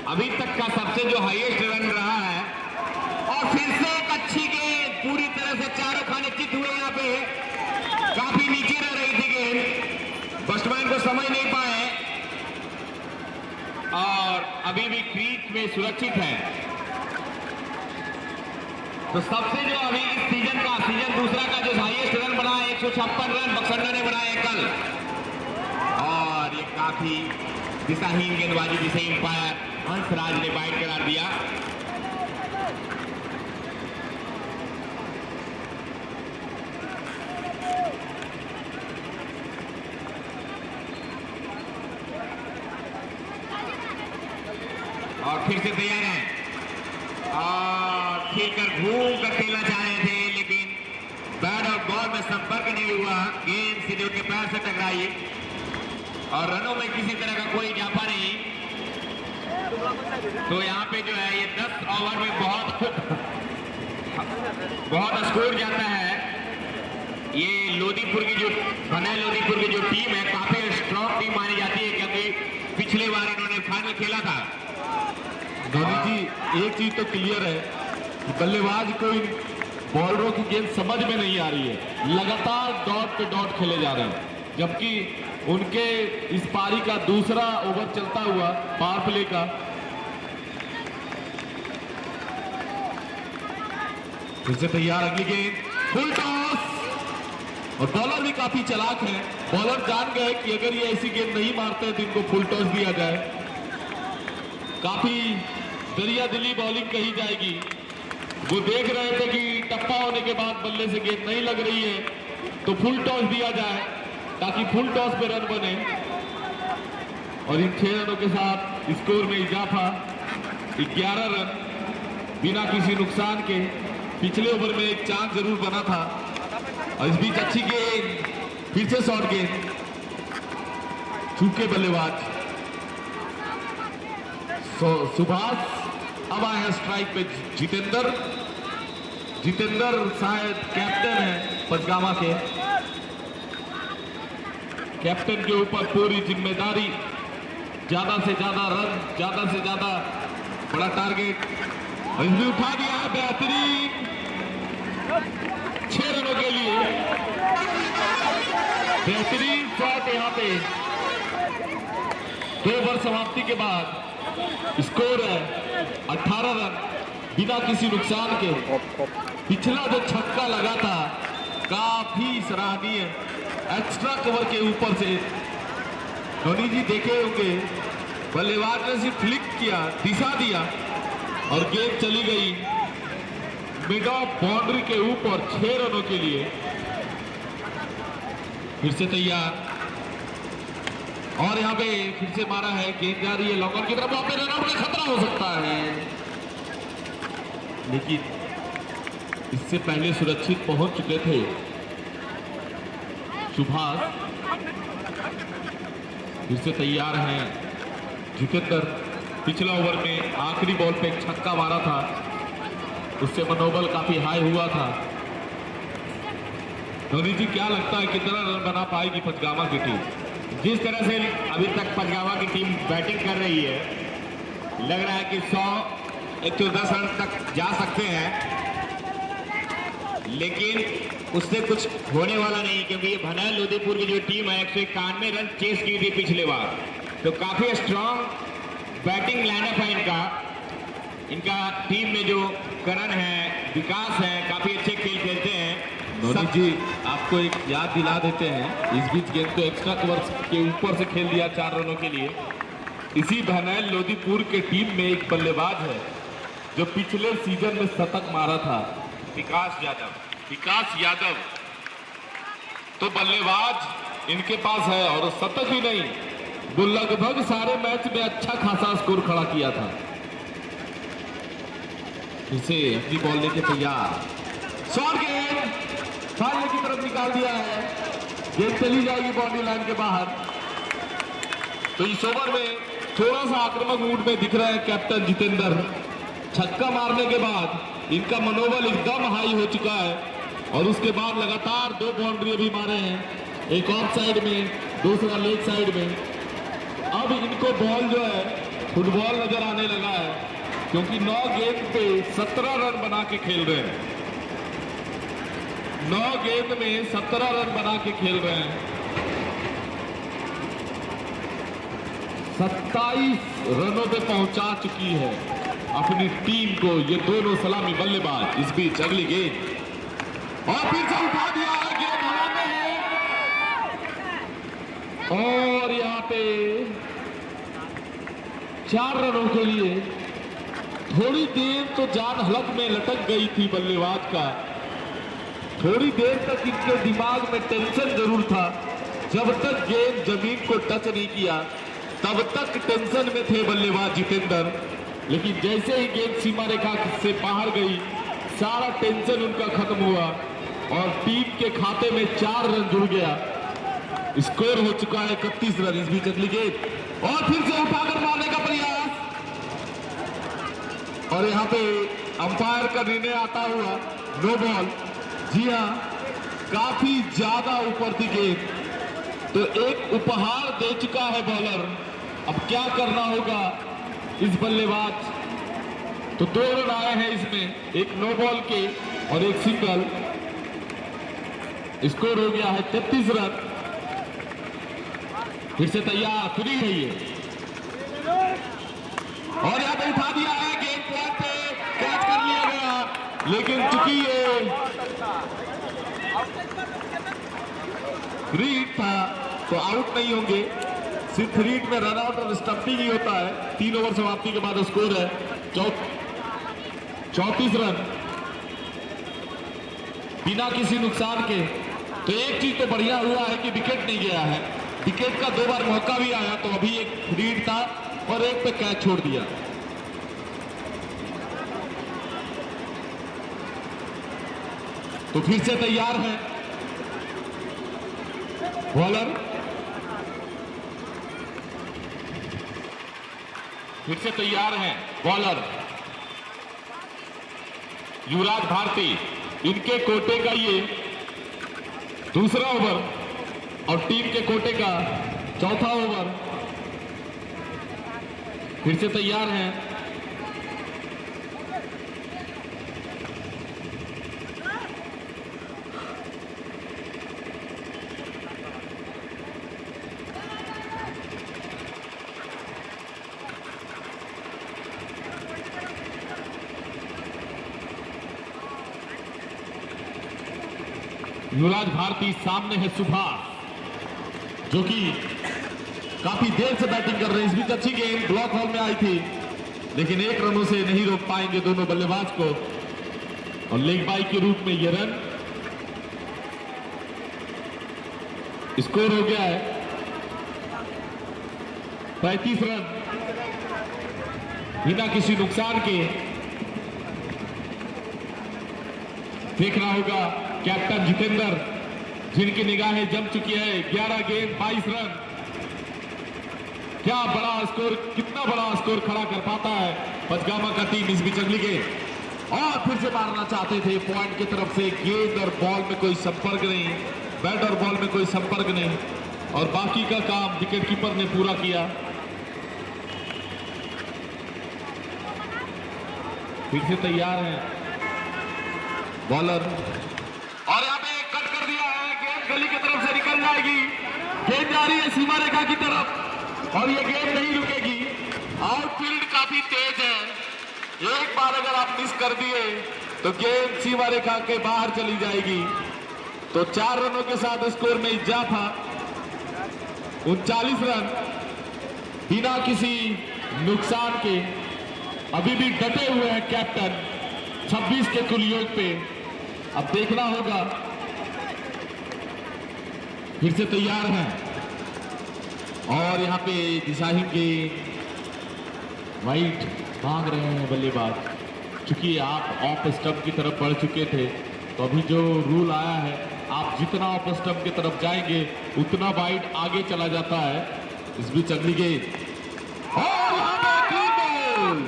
अभी तक का सबसे जो हाईएस्ट रन रहा है। और फिर से एक अच्छी गेंद, पूरी तरह से चारों खाने चित हुए। यहाँ पे काफी नीचे रह रही थी गेंद, बैट्समैन को समझ नहीं पाए और अभी भी क्रीज में सुरक्षित है। तो सबसे जो अभी इस सीजन दूसरा का जो हाईएस्ट रन बना है 156 रन बक्संडा ने बनाए कल। और ये काफी दिशाहीन गेंदबाजी जिसे अंपायर हंसराज ने वाइड करार दिया। और फिर से तैयार है और खेलकर घूम कर खेलना चाह रहे थे, लेकिन बैट और बॉल में संपर्क नहीं हुआ। गेंद सीधे उनके पैर से टकराई और रनों में किसी तरह का कोई इजाफा नहीं। तो यहाँ पे जो है ये 10 ओवर में बहुत स्कोर जाता है। ये लोदीपुर की जो लोदीपुर की जो टीम है काफी स्ट्रॉन्ग टीम मानी जाती है, क्योंकि पिछले बार इन्होंने फाइनल खेला था। धोनी जी, एक चीज तो क्लियर है कि बल्लेबाज को इन बॉलरों की गेंद समझ में नहीं आ रही है। लगातार डॉट पे डॉट खेले जा रहे हैं, जबकि उनके इस पारी का दूसरा ओवर चलता हुआ पावर प्ले का। फिर से तैयार अगली गेंद, फुल टॉस। और बॉलर भी काफी चालाक है। बॉलर जान गए कि अगर ये ऐसी गेंद नहीं मारते तो इनको फुल टॉस दिया जाए। काफी दरिया दिली बॉलिंग कही जाएगी। वो देख रहे थे कि टप्पा होने के बाद बल्ले से गेंद नहीं लग रही है तो फुल टॉस दिया जाए, ताकि फुल टॉस पे रन बने। और इन 6 रनों के साथ स्कोर में इजाफा 11 रन बिना किसी नुकसान के। पिछले ओवर में एक चांस जरूर बना था। और इस बीच अच्छी गेंद, फिर से शॉर्ट गेंद, चूके बल्लेबाज सुभाष। अब आए हैं स्ट्राइक पे जितेंद्र शायद कैप्टन है पंचगामा के। कैप्टन के ऊपर पूरी जिम्मेदारी, ज्यादा से ज्यादा रन, ज्यादा से ज्यादा बड़ा टारगेट। और इसमें उठा दिया है बेहतरीन 6 रनों के लिए। बेहतरीन शॉट यहाँ पे 2 ओवर समाप्ति के बाद। स्कोर है 18 रन बिना किसी नुकसान के। पिछला जो छक्का लगा था काफी सराहनीय, एक्स्ट्रा कवर के ऊपर से। धोनी जी देखे होंगे, बल्लेबाज ने सिर्फ फ्लिक किया, दिशा दिया और गेंद चली गई मिड ऑफ बाउंड्री के ऊपर 6 रनों के लिए। फिर से तैयार और यहाँ पे फिर से मारा है, गेंद जा रही है लॉन्ग ऑन की तरफ। वहां पे रन आउट का खतरा हो सकता है, लेकिन इससे पहले सुरक्षित पहुंच चुके थे सुभाष। फिर से तैयार हैं जितेंद्र। पिछला ओवर में आखिरी बॉल पे एक छक्का मारा था, उससे मनोबल काफी हाई हुआ था। धोनी जी, क्या लगता है कितना रन बना पाएगी पंचगामा की टीम? जिस तरह से अभी तक पंचगामा की टीम बैटिंग कर रही है, लग रहा है कि 110 रन तक जा सकते हैं, लेकिन उससे कुछ होने वाला नहीं, क्योंकि ये भनैल लोदीपुर की जो टीम है 191 रन चेस की थी पिछले बार। तो काफी स्ट्रांग बैटिंग लाइनअप है इनका टीम में जो करण है, विकास है, काफी अच्छे खेल खेलते हैं। धोनी जी, आपको एक याद दिला देते हैं, इस बीच गेंद को एक्स्ट्रा कवर के ऊपर से खेल दिया 4 रनों के लिए। इसी भनैल लोदीपुर के टीम में एक बल्लेबाज है जो पिछले सीजन में शतक मारा था, विकास यादव। तो बल्लेबाज इनके पास है और शतक ही नहीं, वो लगभग सारे मैच में अच्छा खासा स्कोर खड़ा किया था। इसे अपनी बॉल लेके तैयार, शॉर्ट गेंद फाइनल की तरफ निकाल दिया है। गेंद चली जाएगी बाउंड्री लाइन के बाहर। तो इस ओवर में थोड़ा सा आक्रामक मूड में दिख रहे हैं कैप्टन जितेंद्र। छक्का मारने के बाद इनका मनोबल एकदम हाई हो चुका है और उसके बाद लगातार 2 बाउंड्री अभी मारे हैं, एक ऑफ साइड में, दूसरा लेग साइड में। अब इनको बॉल जो है फुटबॉल नजर आने लगा है, क्योंकि 9 गेंद पे 17 रन बना के खेल रहे हैं। 9 गेंद में 17 रन बना के खेल रहे हैं। 27 रनों पे पहुंचा चुकी है अपनी टीम को ये दोनों सलामी बल्लेबाज। इस बीच अगली गेंद और फिर से उठा दिया है, गेंद हवा में है और यहां पे 4 रनों के लिए थोड़ी देर तो जान हलक में लटक गई थी बल्लेबाज का। थोड़ी देर तक इनके दिमाग में टेंशन जरूर था। जब तक गेंद जमीन को टच नहीं किया तब तक टेंशन में थे बल्लेबाज जितेंद्र, लेकिन जैसे ही गेंद सीमा रेखा से बाहर गई सारा टेंशन उनका खत्म हुआ और टीम के खाते में 4 रन जुड़ गया। स्कोर हो चुका है 31 रन। इस बीच अगली गेंद और फिर से उठाकर मारने का प्रयास और यहां पे अंपायर का निर्णय आता हुआ नो बॉल। जी हां, काफी ज्यादा ऊपर थी गेंद, तो एक उपहार दे चुका है बॉलर। अब क्या करना होगा इस बल्लेबाज। तो 2 रन आए हैं इसमें, एक नो बॉल के और एक सिंगल। स्कोर हो गया है 33 रन। फिर से तैयार, फ्री है ये और यहां पे उठा दिया है, गेंद पॉइंट पे कैच कर लिया गया, लेकिन चूंकि ये फ्री हिट था तो आउट नहीं होंगे। सिर्फ फ्री हिट में रन आउट और स्टंपिंग ही होता है। 3 ओवर समाप्ति के बाद स्कोर है 34 रन बिना किसी नुकसान के। तो एक चीज तो बढ़िया हुआ है कि विकेट नहीं गया है। विकेट का 2 बार मौका भी आया, तो अभी एक फ्री हिट था और एक पे कैच छोड़ दिया। तो फिर से तैयार है बॉलर। फिर से तैयार है बॉलर युवराज भारती। इनके कोटे का ये दूसरा ओवर और टीम के कोटे का चौथा ओवर। फिर से तैयार हैं युवराज भारती, सामने है सुभाष जो कि काफी देर से बैटिंग कर रहे हैं। इस बीच अच्छी गेंद ब्लॉक हॉल में आई थी, लेकिन 1 रनों से नहीं रोक पाएंगे दोनों बल्लेबाज को और लेग बाई के रूप में यह रन। स्कोर हो गया है 35 रन बिना किसी नुकसान के। देखना होगा कैप्टन जितेंद्र, जिनकी निगाहें जम चुकी है। 11 गेंद 22 रन। क्या बड़ा स्कोर, कितना बड़ा स्कोर खड़ा कर पाता है पंचगामा का टीम। इस बीच अगली गेंद और फिर से मारना चाहते थे पॉइंट की तरफ से। गेंद और बॉल में कोई संपर्क नहीं, बैट और बॉल में कोई संपर्क नहीं और बाकी का काम विकेट कीपर ने पूरा किया। फिर से तैयार है बॉलर और यहां पे कट कर दिया है। गेंद गली की तरफ से निकल जाएगी। गेंद जा रही है सीमा रेखा की तरफ और ये गेंद नहीं रुकेगी। आउटफील्ड काफी तेज है। एक बार अगर आप मिस कर दिए तो गेंद सीमा रेखा के बाहर चली जाएगी। तो 4 रनों के साथ स्कोर में इजा था 39 रन बिना किसी नुकसान के। अभी भी डटे हुए हैं कैप्टन 26 के कुल योग पे। अब देखना होगा। फिर से तैयार हैं और यहां पे दिशाहीन के वाइट मांग रहे हैं बल्लेबाज। क्योंकि आप ऑफ स्टंप की तरफ बढ़ चुके थे, तो अभी जो रूल आया है आप जितना ऑफ स्टंप की तरफ जाएंगे उतना वाइट आगे चला जाता है। इस बीच अगली गेंद और यहां पे क्लीन बॉल।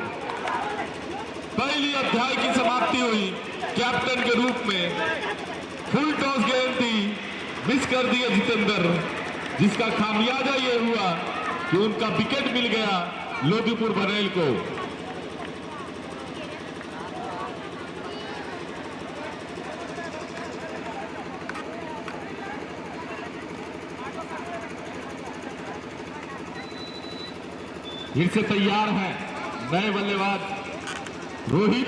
पहली अध्याय की समाप्ति हुई कैप्टन के रूप में। फुल टॉस गेंद थी, मिस कर दिए जितेंद्र, जिसका खामियाजा ये हुआ कि उनका विकेट मिल गया लोदीपुर बरेल को। फिर से तैयार हैं नए बल्लेबाज रोहित।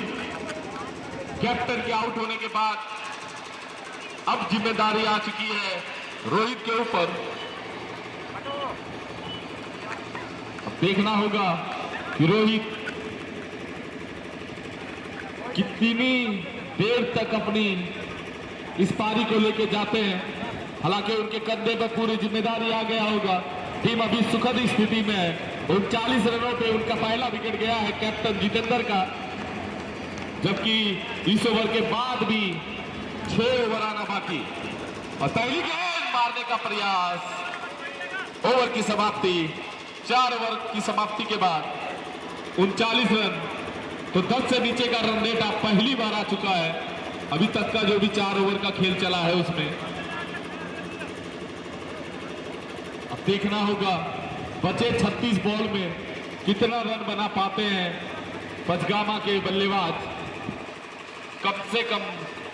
कैप्टन के आउट होने के बाद अब जिम्मेदारी आ चुकी है रोहित के ऊपर। अब देखना होगा कि रोहित कितनी देर तक अपनी इस पारी को लेके जाते हैं। हालांकि उनके कंधे पर पूरी जिम्मेदारी आ गया होगा। टीम अभी सुखद स्थिति में है। 39 रनों पे उनका पहला विकेट गया है कैप्टन जितेंद्र का, जबकि इस ओवर के बाद भी 6 ओवर आना बाकी। और पहली गेंद मारने का प्रयास। ओवर की समाप्ति, 4 ओवर की समाप्ति के बाद 39 रन, तो 10 से नीचे का रन रेट आप पहली बार आ चुका है अभी तक का जो भी 4 ओवर का खेल चला है उसमें। अब देखना होगा बचे 36 बॉल में कितना रन बना पाते हैं पंचगामा के बल्लेबाज। कम से कम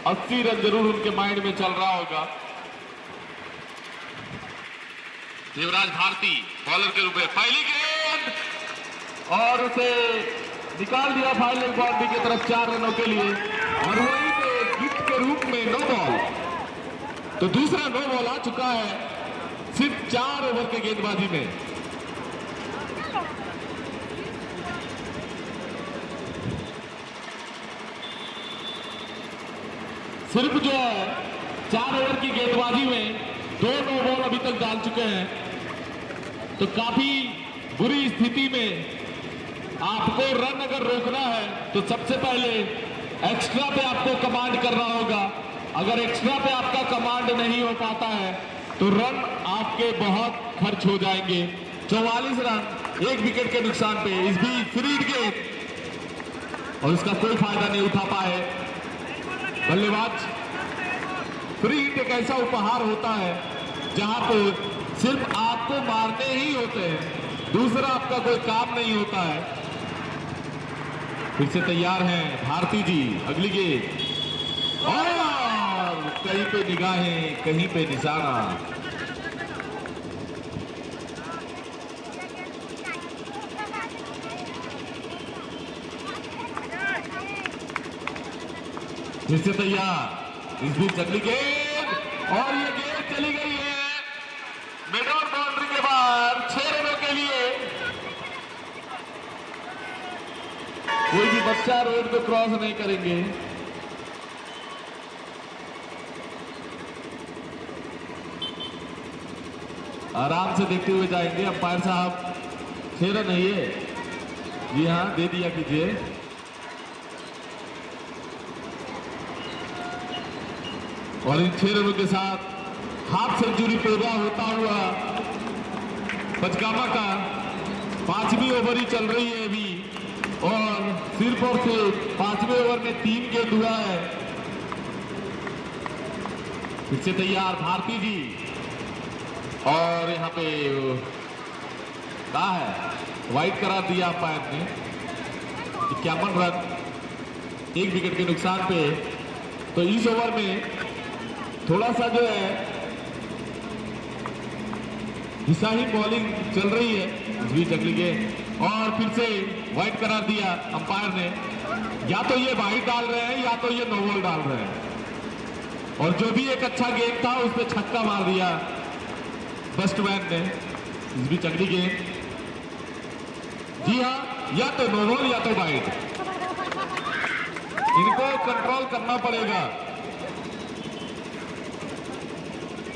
80 रन जरूर उनके माइंड में चल रहा होगा। देवराज भारती बॉलर के रूप में पहली गेंद और उसे निकाल दिया फाइनल बाउंड्री की तरफ 4 रनों के लिए। और वहीं पे गिफ्ट के रूप में नो बॉल, तो दूसरा नो बॉल आ चुका है सिर्फ 4 ओवर के गेंदबाजी में। सिर्फ जो है 4 ओवर की गेंदबाजी में 2 नो बॉल अभी तक डाल चुके हैं। तो काफी बुरी स्थिति में आपको रन अगर रोकना है तो सबसे पहले एक्स्ट्रा पे आपको कमांड करना होगा। अगर एक्स्ट्रा पे आपका कमांड नहीं हो पाता है तो रन आपके बहुत खर्च हो जाएंगे। 44 रन 1 विकेट के नुकसान पे इस बीच फ्री गेंद और उसका कोई फायदा नहीं उठा पाए बल्लेबाज। फ्री हिट एक ऐसा उपहार होता है जहां पर सिर्फ आपको मारने ही होते हैं, दूसरा आपका कोई काम नहीं होता है। फिर से तैयार हैं भारती जी। अगली गेंद और कहीं पे निगाहें कहीं पे निशाना। फिर से तैयार, इस बीच अगली गेंद और ये गेंद चली गई है मिड ऑन बाउंड्री के बाहर 6 रनों के लिए। कोई भी बच्चा रोड को क्रॉस नहीं करेंगे। आराम से देखते हुए जाएंगे। अंपायर साहब 6 रन है ये, जी हाँ दे दिया कीजिए। और इन 6 रनों के साथ हाफ सेंचुरी पूरा होता हुआ पंचगामा का 5वीं ओवर ही चल रही है अभी और सिर्फ और सिर्फ 5वें ओवर में 3 गेंद हुआ है। फिर से तैयार भारती जी और यहाँ पे कहा है वाइड करा दिया अंपायर ने। 51 रन 1 विकेट के नुकसान पे। तो इस ओवर में थोड़ा सा जो है हिसाही बॉलिंग चल रही है इस बीच अगली गेंद और फिर से वाइड करार दिया अंपायर ने। या तो ये वाइड डाल रहे हैं या तो ये नो बॉल डाल रहे हैं। और जो भी एक अच्छा गेंद था उस पर छक्का मार दिया बैट्समैन ने। इस बीच अगली गेंद, जी हाँ या तो नो बॉल या तो वाइड, इनको कंट्रोल करना पड़ेगा।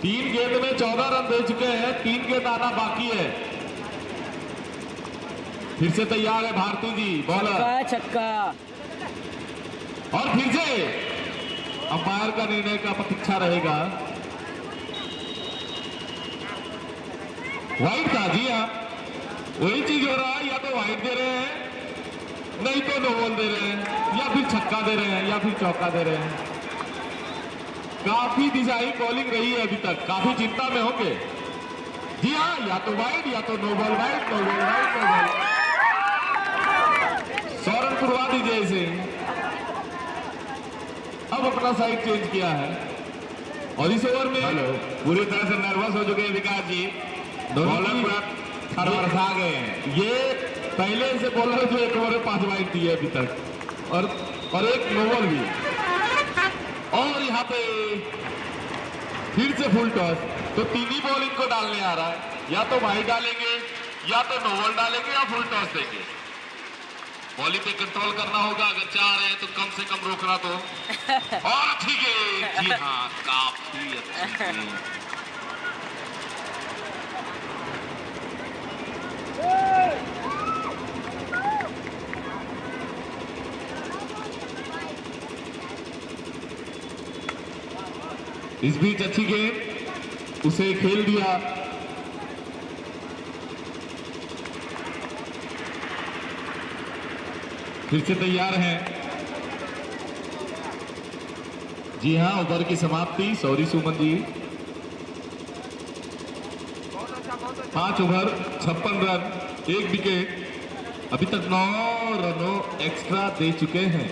3 गेंद में 14 रन दे चुके हैं, 3 गेंद आना बाकी है। फिर से तैयार है भारती जी बॉलर, छक्का। और फिर से अंपायर का निर्णय का प्रतीक्षा रहेगा। वाइड था, जी हाँ वही चीज हो रहा है। या तो वाइड दे रहे हैं नहीं तो नो बॉल दे रहे हैं, या फिर छक्का दे रहे हैं या फिर चौका दे रहे हैं। काफी दिशाही बॉलिंग रही है अभी तक, काफी चिंता में होंगे। जी हाँ या तो वाइड या तो no ball wide, no ball wide, no ball. दीजिए इसे। अब अपना साइड चेंज किया है और इस ओवर में पूरी तरह से नर्वस हो चुके हैं विकास जी। बॉलर पूरा थरथरा गए हैं। ये पहले से बॉलर जो एक ओवर में 5 वाइड दिए अभी तक और एक नोबल भी। और यहाँ पे फिर से फुल टॉस। तो 3 ही बॉल इनको डालने आ रहा है, या तो वाइड डालेंगे या तो नोबल डालेंगे या फुल टॉस देंगे। बॉलिंग पे कंट्रोल करना होगा, अगर चाह रहे हैं तो कम से कम रोकना तो। और ठीक है, जी हाँ, काफी अच्छी। इस बीच अच्छी गेंद, उसे खेल दिया। फिर से तैयार हैं। जी हाँ, ओवर की समाप्ति। Sorry Suman ji. 5 over 56 run, 1 wicket. अभी तक 9 रनों एक्स्ट्रा दे चुके हैं,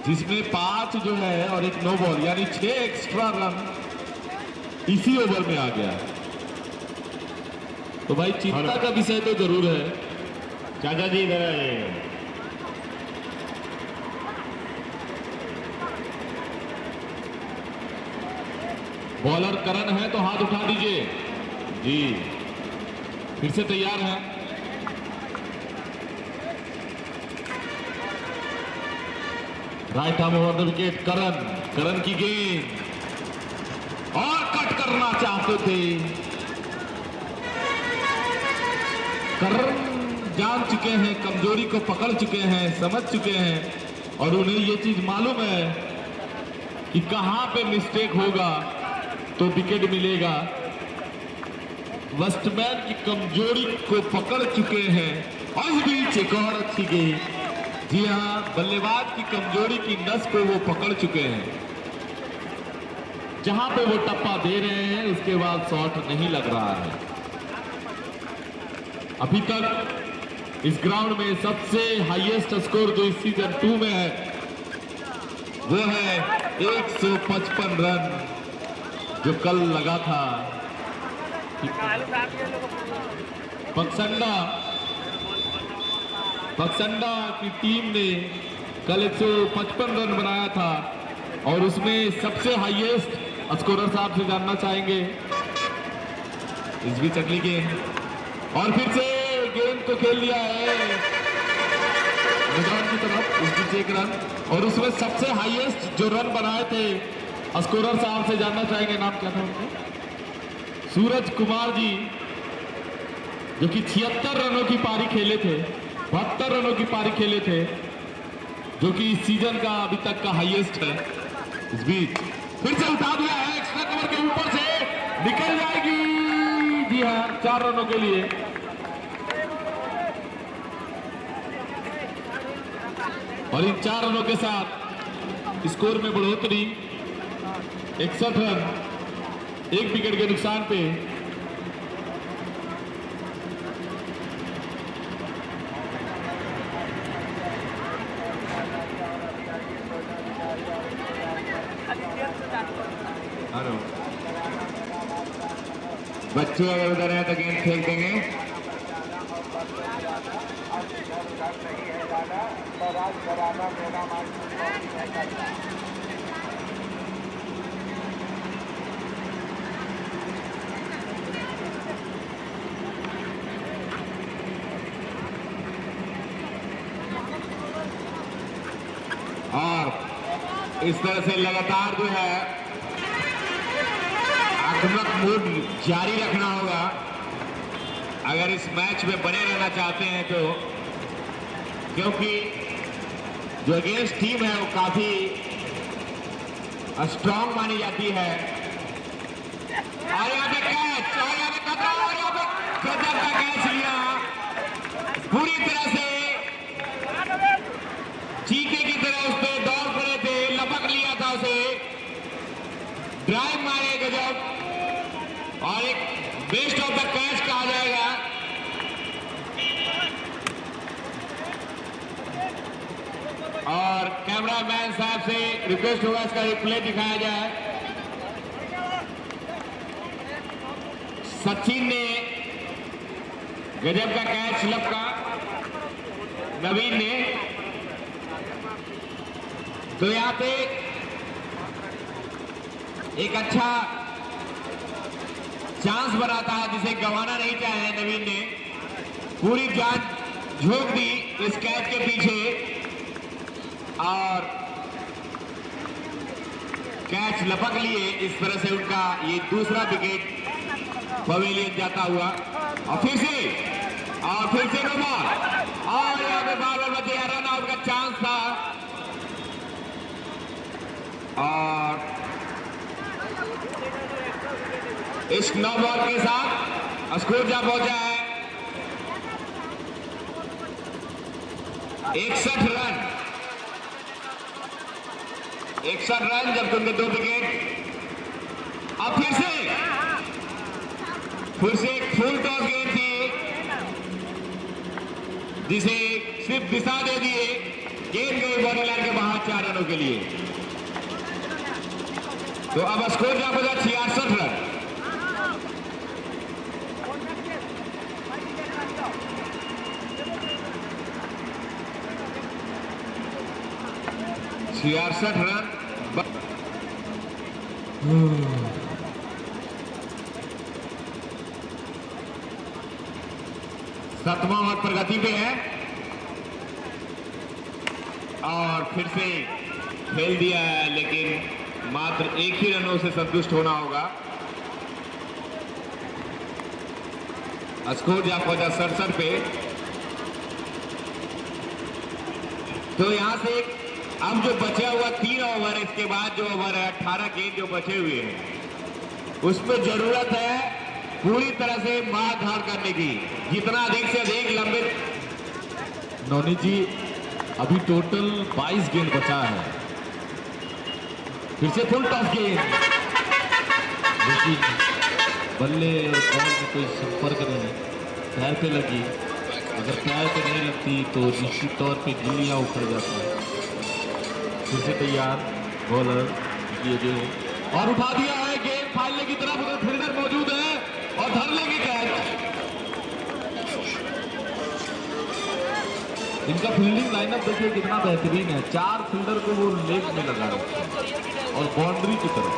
जिसमें 5 जो है और एक नो बॉल, यानी 6 एक्स्ट्रा रन इसी ओवर में आ गया। तो भाई चिंता का विषय तो जरूर है। चाचा जी इधर आइए। बॉलर करण है तो हाथ उठा दीजिए जी। फिर से तैयार है। Right arm over the wicket. Karan की गेंद और कट करना चाहते थे। करण जान चुके हैं, कमजोरी को पकड़ चुके हैं, समझ चुके हैं और उन्हें ये चीज मालूम है कि कहां पे मिस्टेक होगा तो विकेट मिलेगा। वेस्टमैन की कमजोरी को पकड़ चुके हैं और इस बीच एक और अच्छी गेंद। जी हां, बल्लेबाज की कमजोरी की नस को वो पकड़ चुके हैं। जहां पे वो टप्पा दे रहे हैं उसके बाद शॉट नहीं लग रहा है। अभी तक इस ग्राउंड में सबसे हाईएस्ट स्कोर जो इस सीजन 2 में है वो है 155 रन, जो कल लगा था। बक्संडा की टीम ने कल 155 रन बनाया था और उसमें सबसे हाईएस्ट स्कोरर साहब से जानना चाहेंगे। इस बीच अगली गेंद और फिर से गेंद को खेल लिया है मैदान की तरफ। इस बीच 1 रन और उसमें सबसे हाईएस्ट जो रन बनाए थे स्कोरर साहब से जानना चाहेंगे। नाम क्या था उनका? सूरज कुमार जी, जो कि 76 रनों की पारी खेले थे, 72 रनों की पारी खेले थे, जो कि इस सीजन का अभी तक का हाईएस्ट है। इस बीच फिर से उठा दिया है, एक्स्ट्रा कवर के ऊपर से निकल जाएगी। जी हाँ, 4 रनों के लिए। और इन 4 रनों के साथ स्कोर में बढ़ोतरी। 61 रन, 1 विकेट के नुकसान पे। हेलो, बच्चे अगर उधर है तो गेंद फेंक देंगे। और इस तरह से लगातार जो है आक्रामक मूड जारी रखना होगा अगर इस मैच में बने रहना चाहते हैं तो, क्योंकि जो अगेंस्ट टीम है वो काफी स्ट्रांग मानी जाती है। और यहाँ पे कैच, और यहाँ पे खतरा, और यहाँ पे गजब का कैच लिया, पूरी तरह से चीते की तरह उस पर दौड़ पड़े थे, लपक लिया था उसे, ड्राइव मारे गजब, और एक बेस्ट ऑफ द कैच कहा जाएगा। कैमरामैन साहब से रिक्वेस्ट होगा इसका रिप्ले दिखाया जाए। सचिन ने गजब का कैच लपका, नवीन ने। तो यहां पे एक अच्छा चांस बनाता है जिसे गंवाना नहीं चाहे नवीन ने। पूरी जान झोंक दी इस कैच के पीछे और कैच लपक लिए। इस तरह से उनका ये दूसरा विकेट पवेलियन जाता हुआ। और फिर से नो बॉल, और यहाँ पे बार बचे, रन आउट का चांस था। और इस नो बॉल के साथ स्कोर जा पहुंचा है 61 रन। 61 रन जबकि उनके 2 विकेट। अब फिर से एक फुल टॉस गेंद थी जिसे सिर्फ दिशा दे दिए, गेंद गई बॉडी लाइन के बाहर 4 रनों के लिए। तो अब स्कोर जा पहुंचा 66 रन। रन। 7वां ओवर प्रगति पे है और फिर से खेल दिया है, लेकिन मात्र 1 ही रनों से संतुष्ट होना होगा। स्कोर जा पहुंचा 67 पे। तो यहां से अब जो बचा हुआ 3 ओवर, इसके बाद जो ओवर है 18 गेंद जो बचे हुए हैं, उसमें जरूरत है पूरी तरह से मार धाड़ करने की, जितना अधिक से अधिक लंबे। नौनी जी अभी टोटल 22 गेंद बचा है। फिर से फुल टॉस गेंद, लेकिन बल्ले और बॉल में कोई संपर्क नहीं, पैर पे लगी। अगर पैर पे नहीं लगती तो निश्चित तौर पे गिल्लियां उखड़ जाती है। फिर से तैयार बॉलर ये जो और उठा दिया है गेंद फाइनल की तरफ। उधर फील्डर मौजूद है और धर लेंगे कैच। इनका फील्डिंग लाइनअप देखिए कितना बेहतरीन है। 4 फील्डर को वो लेग में लगा रहे और बाउंड्री की तरफ।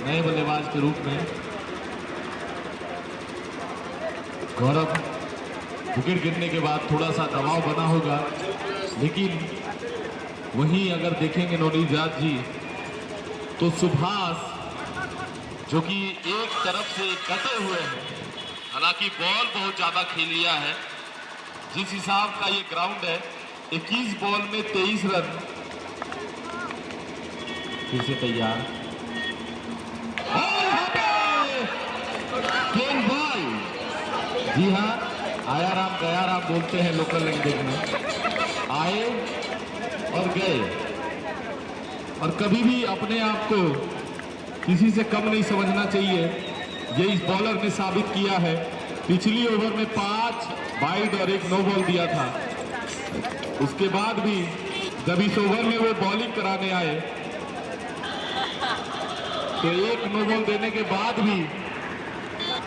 नए बल्लेबाज के रूप में गौरव, विकेट गिरने के बाद थोड़ा सा दबाव बना होगा, लेकिन वहीं अगर देखेंगे नौनीजात जी तो सुभाष जो कि एक तरफ से कटे हुए हैं, हालांकि बॉल बहुत ज्यादा खेल लिया है। जिस हिसाब का ये ग्राउंड है, 21 बॉल में 23 रन। फिर से तैयार गेंद बॉल। जी हाँ, आया राम गया राम बोलते हैं लोकल लैंग्वेज में। आए और गए, और कभी भी अपने आप को किसी से कम नहीं समझना चाहिए। ये इस बॉलर ने साबित किया है। पिछली ओवर में 5 वाइड और 1 नो बॉल दिया था। उसके बाद भी जब इस ओवर में वो बॉलिंग कराने आए तो 1 नो बॉल देने के बाद भी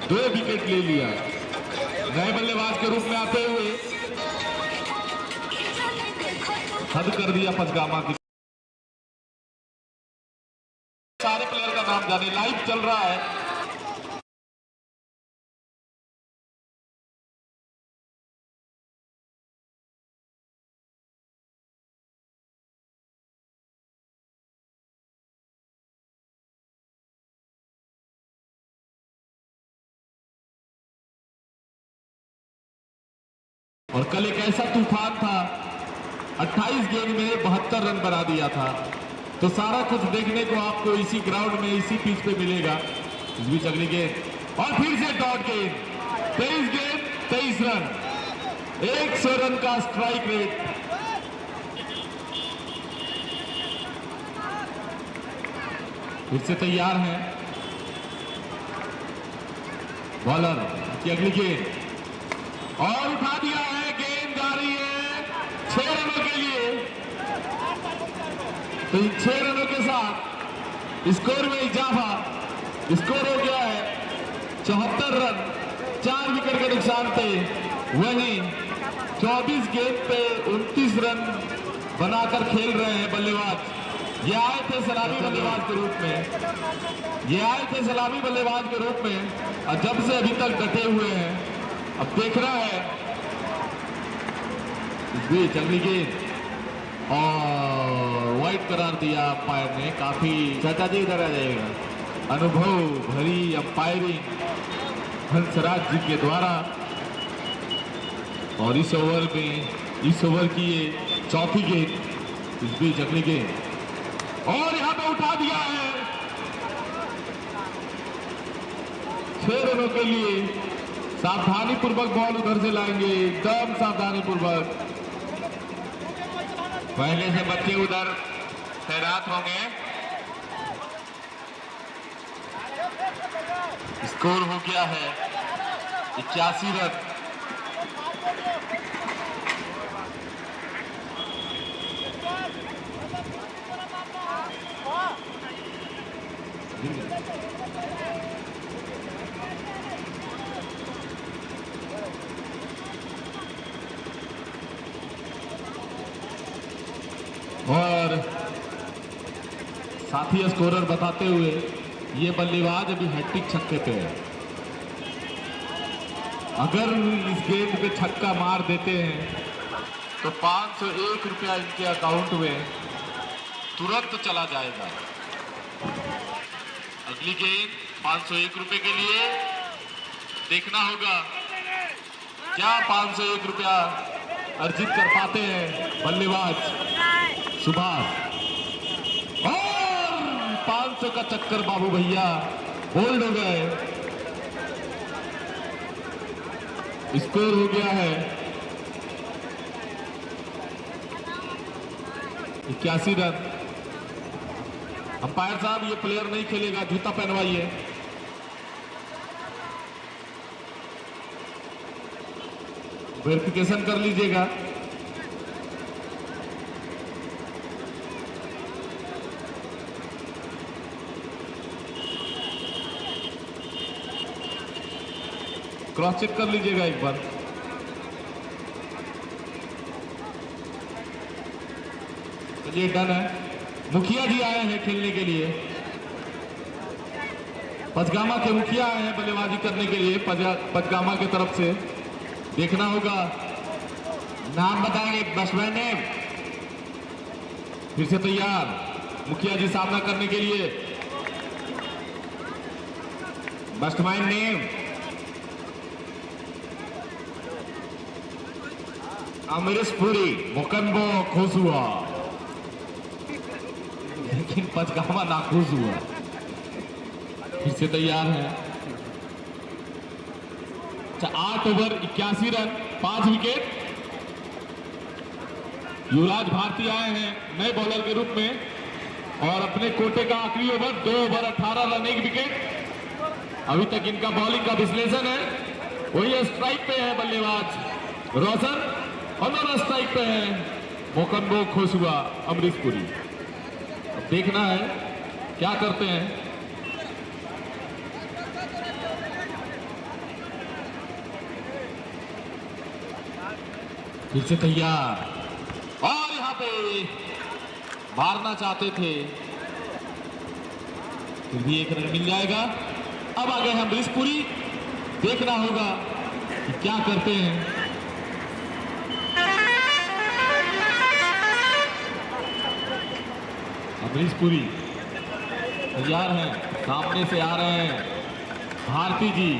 2 विकेट ले लिया। नए बल्लेबाज के रूप में आते हुए हद कर दिया पंचगामा की। सारे प्लेयर का नाम जाने, लाइव चल रहा है। और कल एक ऐसा तूफान था, 28 गेंद में 72 रन बना दिया था। तो सारा कुछ देखने को आपको इसी ग्राउंड में, इसी पिच पे मिलेगा। इस बीच अगली गेंद और फिर से डॉट गेंद। 23 गेंद 23 रन, 100 रन का स्ट्राइक रेट। फिर से तैयार हैं बॉलर की अगली गेंद और उठा दिया है, गेंद जा रही है 6 रनों के लिए। तो इन 6 रनों के साथ स्कोर में इजाफा, स्कोर हो गया है 74 रन, 4 विकेट के नुकसान पे। वहीं 24 गेंद पे 29 रन बनाकर खेल रहे हैं बल्लेबाज। ये आए थे सलामी बल्लेबाज के रूप में, ये आए थे सलामी बल्लेबाज के रूप में और जब से अभी तक डटे हुए हैं। अब देखना है इस बीच अगली गेंद और वाइड करार दिया अंपायर ने। काफी चाचा जी इधर आ जाएगा। अनुभव भरी अंपायरिंग हंसराज जी के द्वारा। और इस ओवर की ये चौथी गेंद। इस बीच अगली गेंद और यहां पे उठा दिया है 6 रनों के लिए। सावधानी पूर्वक बॉल उधर से लाएंगे, एकदम सावधानी पूर्वक। पहले से बच्चे उधर तैनात होंगे। स्कोर हो गया है 81 रन। और साथी स्कोरर बताते हुए ये बल्लेबाज अभी हैट्रिक छक्के पे है। अगर इस गेंद पे छक्का मार देते हैं तो 501 रुपया इनके अकाउंट में तुरंत चला जाएगा। अगली गेंद 501 रुपए के लिए। देखना होगा क्या 501 रुपया अर्जित कर पाते हैं बल्लेबाज सुभाष। और 500 का चक्कर बाबू भैया होल्ड हो गए। स्कोर हो गया है 81 रन। अंपायर साहब ये प्लेयर नहीं खेलेगा, जूता पहनवाइए। वेरिफिकेशन कर लीजिएगा। क्रॉस चेक कर लीजिएगा एक बार। चलिए डन है। मुखिया जी आए हैं खेलने के लिए। पचगामा के मुखिया आए हैं बल्लेबाजी करने के लिए पचगामा की तरफ से। देखना होगा, नाम बताएंगे बैट्समैन नेम। फिर से तैयार मुखिया जी सामना करने के लिए। Batsman name Amrish Puri. मुकंबो खुश हुआ लेकिन पचगामा नाखुश हुआ। फिर से तैयार है। 8 ओवर 81 रन, 5 विकेट। युवराज भारती आए हैं नए बॉलर के रूप में और अपने कोटे का आखिरी ओवर 2 ओवर 18 रन 1 विकेट। अभी तक इनका बॉलिंग का विश्लेषण है। वही स्ट्राइक पे है बल्लेबाज रोशन और नॉन स्ट्राइक पे है मोकंबो खुश हुआ अमरीश पुरी। अब देखना है क्या करते हैं। फिर से तैयार और यहां पे मारना चाहते थे, फिर भी 1 रन मिल जाएगा। अब आ गए हैं अमरीश पुरी। देखना होगा कि क्या करते हैं। अमरीश पुरी तैयार हैं, सामने से आ रहे हैं भारती जी।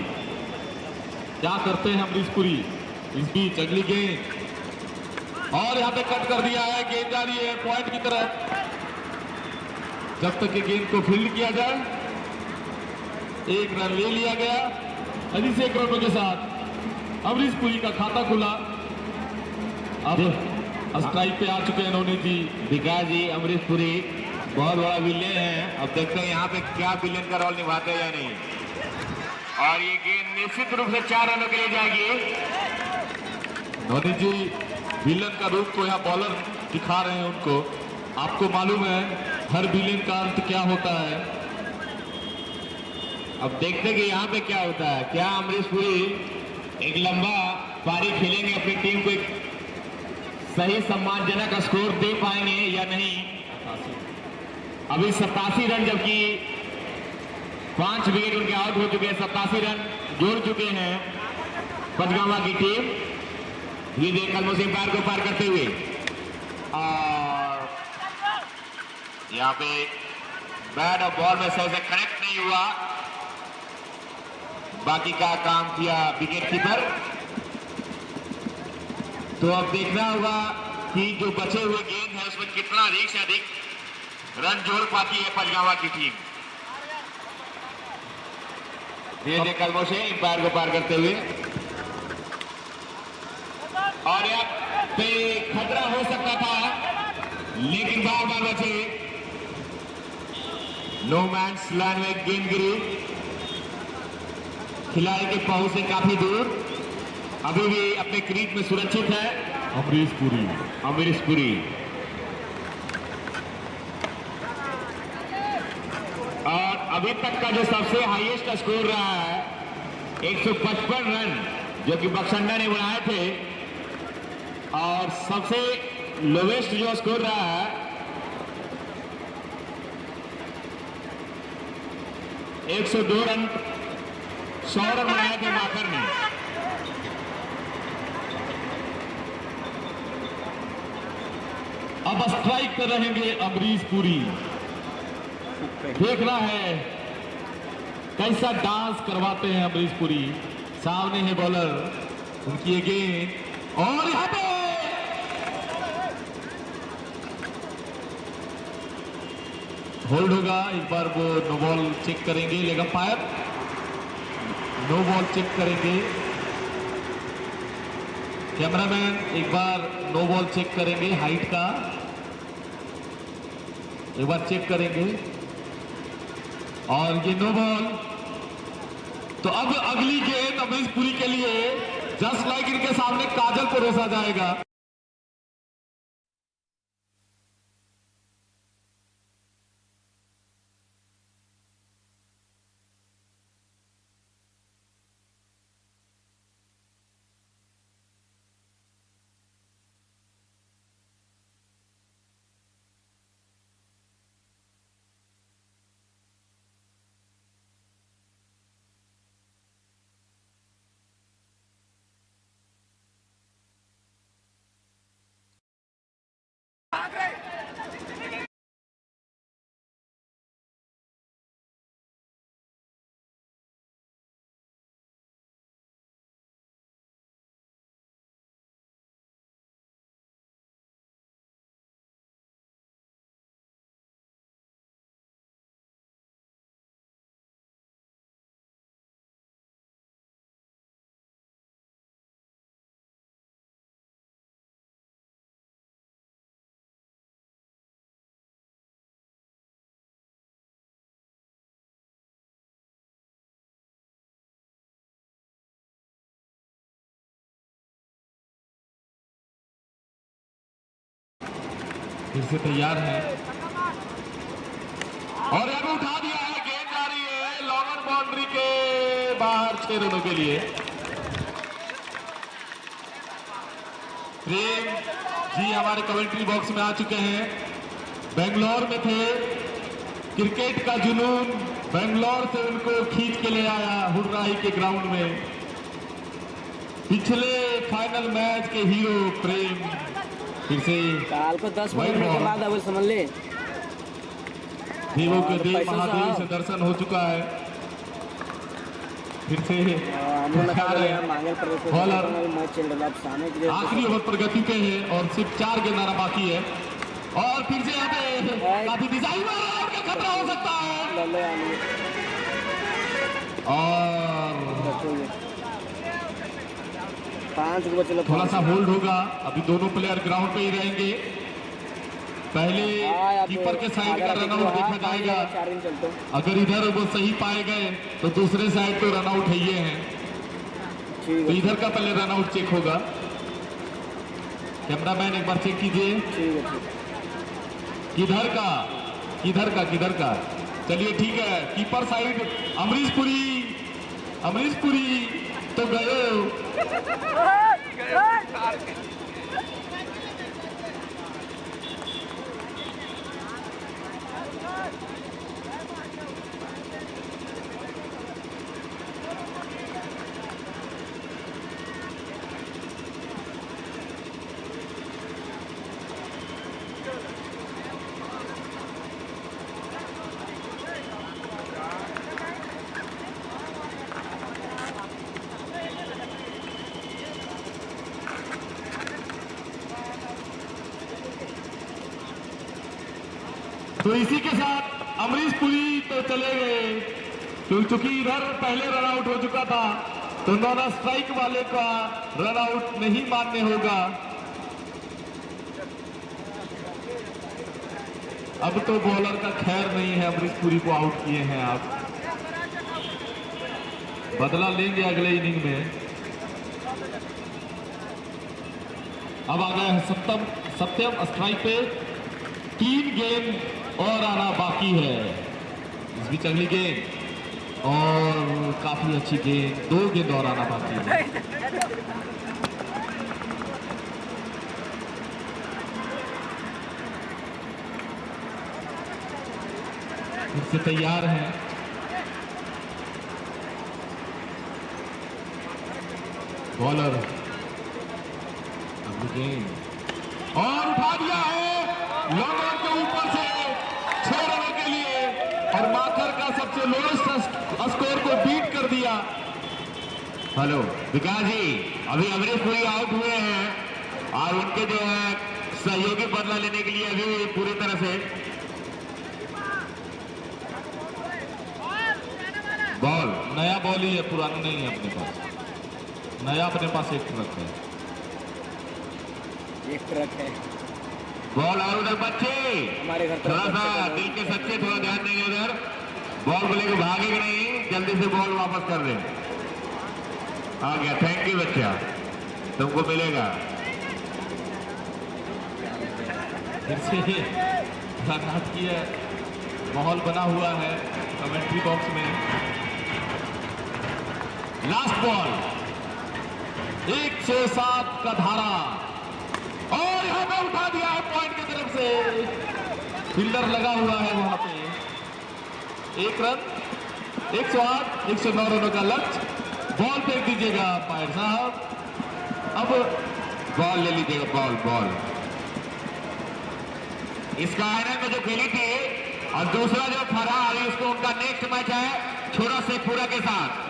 क्या करते हैं अमरीश पुरी। इस बीच अगली गेंद और यहां पे कट कर दिया है। गेंद जा रही है पॉइंट की तरफ। जब तक ये गेंद को फील्ड किया जाए 1 रन ले लिया गया। अभी से 1 रनों के साथ अमरीश पुरी का खाता खुला। अब स्ट्राइक पे आ चुके हैं नोनी जी। विकास जी अमरीश पुरी बहुत बड़ा विलेन है। अब देखते हैं यहाँ पे क्या विलेन का रोल निभाते हैं या नहीं। और ये गेंद निश्चित रूप से 4 रनों के लिए जाएगी। नवनीत जी विलन का रूप तो यहाँ बॉलर दिखा रहे हैं उनको। आपको मालूम है हर विलेन का अंत क्या होता है। अब देखते कि यहाँ पे क्या होता है। क्या अमरीश पुरी एक लंबा पारी खेलेंगे, अपनी टीम को एक सही सम्मानजनक स्कोर दे पाएंगे या नहीं। अभी 87 रन, जबकि 5 विकेट उनके आउट हो चुके हैं। 87 रन जोड़ चुके हैं पंचगामा की टीम। धीरे कदमों से पार को पार करते हुए, और यहाँ पे बैट और बॉल में सही से कनेक्ट नहीं हुआ। बाकी का काम किया विकेट कीपर। तो अब देखना होगा कि जो बचे हुए गेंद है उसमें कितना अधिक से अधिक रन जोड़ पाती है पंचगामा की टीम। धीरे कदमों से अंपायर को पार करते हुए, और यहाँ पे खतरा हो सकता था लेकिन बार बार बचे। नो मैन्स लैंड में गेंद गिरी खिलाड़ी के पहुंच से काफी दूर। अभी भी अपने क्रीज में सुरक्षित है अमरीश पुरी। अमरीश पुरी। और अभी तक का जो सबसे हाईएस्ट स्कोर रहा है 155 रन, जो कि बक्संडा ने बनाए थे। और सबसे लोवेस्ट जो स्कोर रहा है 102 रन, 100 रन बनाए थे माकर ने। अब स्ट्राइक पर रहेंगे अमरीश पुरी। देखना है कैसा डांस करवाते हैं अमरीश पुरी। सामने है बॉलर, उनकी ये गेंद, और यहाँ पे होल्ड होगा। एक बार वो नो बॉल चेक करेंगे leg umpire, no ball check करेंगे। कैमरामैन एक बार नो बॉल चेक करेंगे, हाइट का एक बार चेक करेंगे, और ये नो बॉल। तो अब अगली गेंद अमरीश पुरी के लिए जस्ट लाइक इनके सामने काजल परोसा जाएगा। फिर से तैयार है, और अब उठा दिया है। गेंद जा रही है लॉन्गर बाउंड्री के बाहर 6 रनों के लिए। प्रेम जी हमारे कमेंट्री बॉक्स में आ चुके हैं। बेंगलोर में थे, क्रिकेट का जुनून बेंगलोर से उनको खींच के ले आया हुर्राही के ग्राउंड में। पिछले फाइनल मैच के हीरो प्रेम फिर से काल को 10 मिनट के बाद अब समझ ले देवों के देव महादेव से दर्शन हो चुका है। फिर से बॉलर आखिरी ओवर पर गति पे है और सिर्फ 4 गेंदारा बाकी है, और फिर से यहाँ पे काफी डिजाइन खतरा हो सकता है। और 5 थोड़ा सा होल्ड होगा। अभी दोनों प्लेयर ग्राउंड पे ही रहेंगे। पहले कीपर के साइड का रनआउट देखा जाएगा। 4 दिन चलते अगर इधर वो सही पाए गए तो दूसरे साइड तो रनआउट है ही है, ठीक तो है इधर का पहले रनआउट चेक होगा। कैमरामैन एक बार चेक कीजिए, ठीक है किधर का किधर का किधर का। चलिए ठीक है, कीपर साइड अमरीश पुरी तो गए। तो इसी के साथ अमरीश पुरी तो चले गए, क्योंकि इधर पहले रन आउट हो चुका था, तो नॉन स्ट्राइक वाले का रन आउट नहीं मान्य होगा। अब तो बॉलर का खैर नहीं है, अमरीश पुरी को आउट किए हैं आप, बदला लेंगे अगले इनिंग में। अब आ गया है सत्यम स्ट्राइक पे। 3 गेंद और आना बाकी है। इस बीच अगली गेंद और काफी अच्छी गेंद, 2 गेंद और आना बाकी है। फिर से तैयार हैं। बॉलर अगली गेंद और उठा दिया है लॉन्ग ऑन के ऊपर से 6 रनों के लिए, और माथर का सबसे लोएस्ट स्कोर को बीट कर दिया। हेलो विकास जी, अभी अमरीश पुरी आउट हुए हैं और उनके जो है सहयोगी बदला लेने के लिए अभी पूरी तरह से बॉल नया बॉल ही है, पुराना नहीं है अपने पास। नया अपने पास एक ट्रक है, एक ट्रक है बॉल। और उधर बच्चे हमारे घर थोड़ा सा दिल के सच्चे, थोड़ा ध्यान देंगे उधर, बॉल को लेकर भागेगा नहीं, जल्दी से बॉल वापस कर दें। आ गया, थैंक यू बच्चा, तुमको मिलेगा। फिर से रनआउट की है, माहौल बना हुआ है कमेंट्री बॉक्स में। लास्ट बॉल 107 का धारा, और यहां पे उठा दिया है पॉइंट की तरफ से, फील्डर लगा हुआ है वहां पे। 1 रन, 108, 109 रनों का लक्ष्य। बॉल फेंक दीजिएगा अंपायर साहब, अब बॉल ले लीजिएगा, बॉल। इसका आयरन में जो खेली थी, और दूसरा जो फरार, उसको उनका नेक्स्ट मैच है छोरा शेखपुरा के साथ।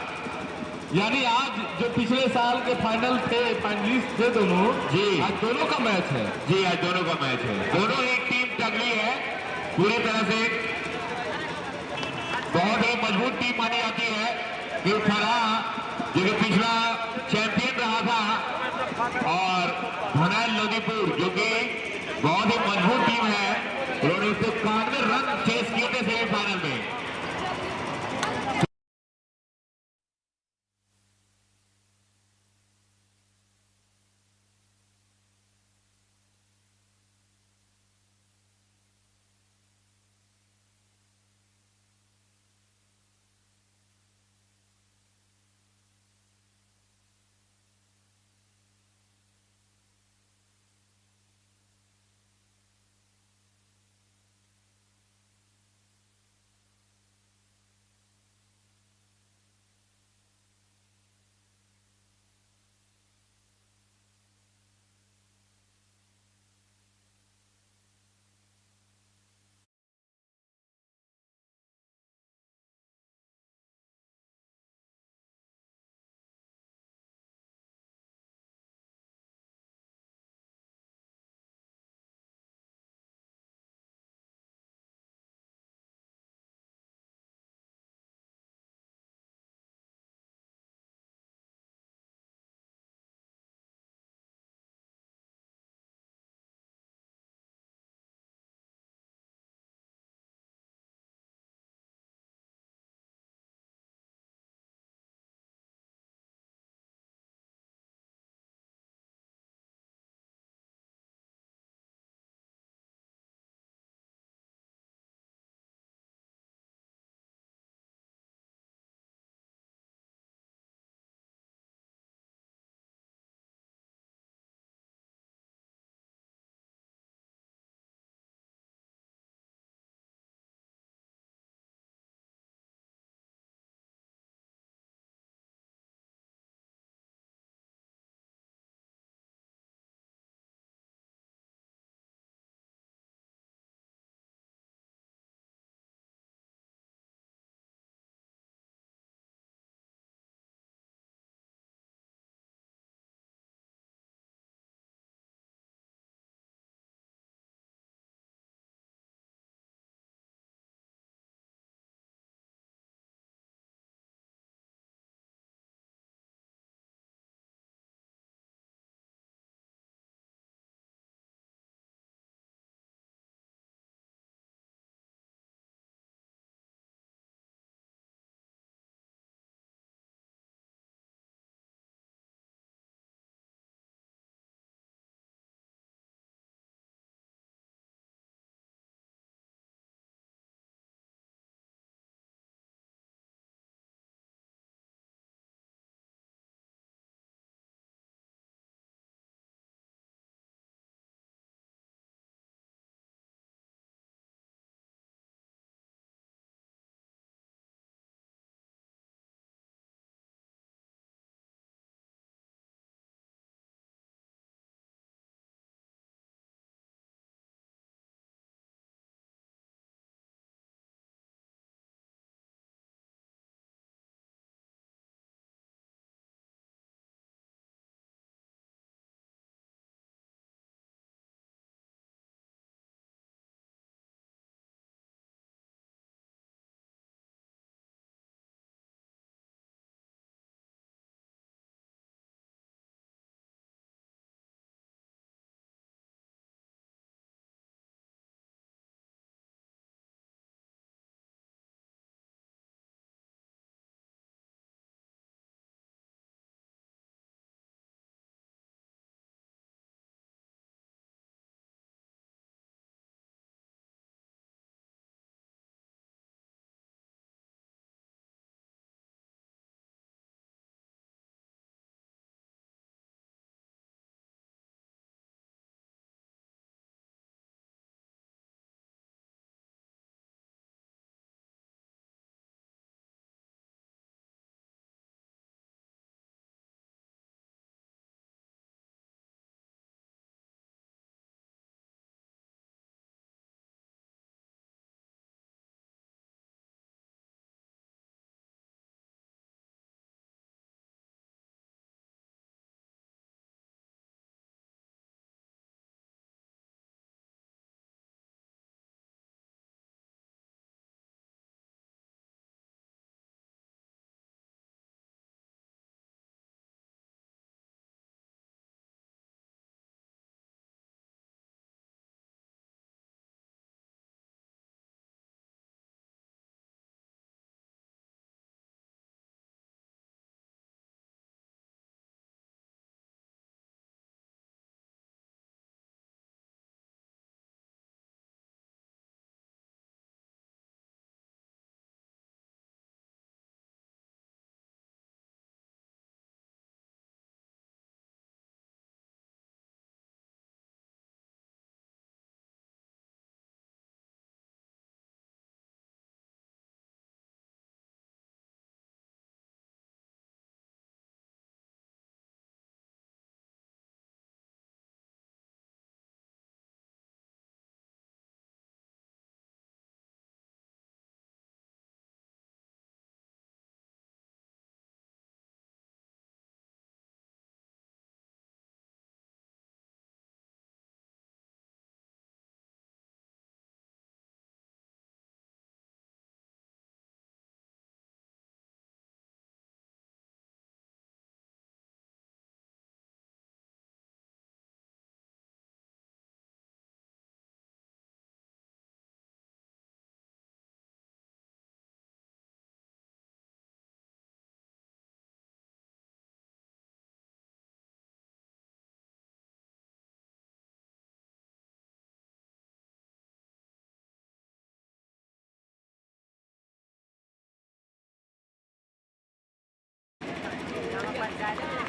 यानी आज जो पिछले साल के फाइनल थे, फाइनलिस्ट थे दोनों, जी आज दोनों का मैच है। जी, आज दोनों का मैच है, दोनों ही टीम तगड़ी है पूरी तरह से, बहुत ही मजबूत टीम मानी जाती है। फिर फरा जो कि पिछला चैंपियन रहा था, और भनाल लोदीपुर जो कि बहुत ही मजबूत टीम है, उन्होंने उसको 91 रन चेस किए थे सेमीफाइनल में।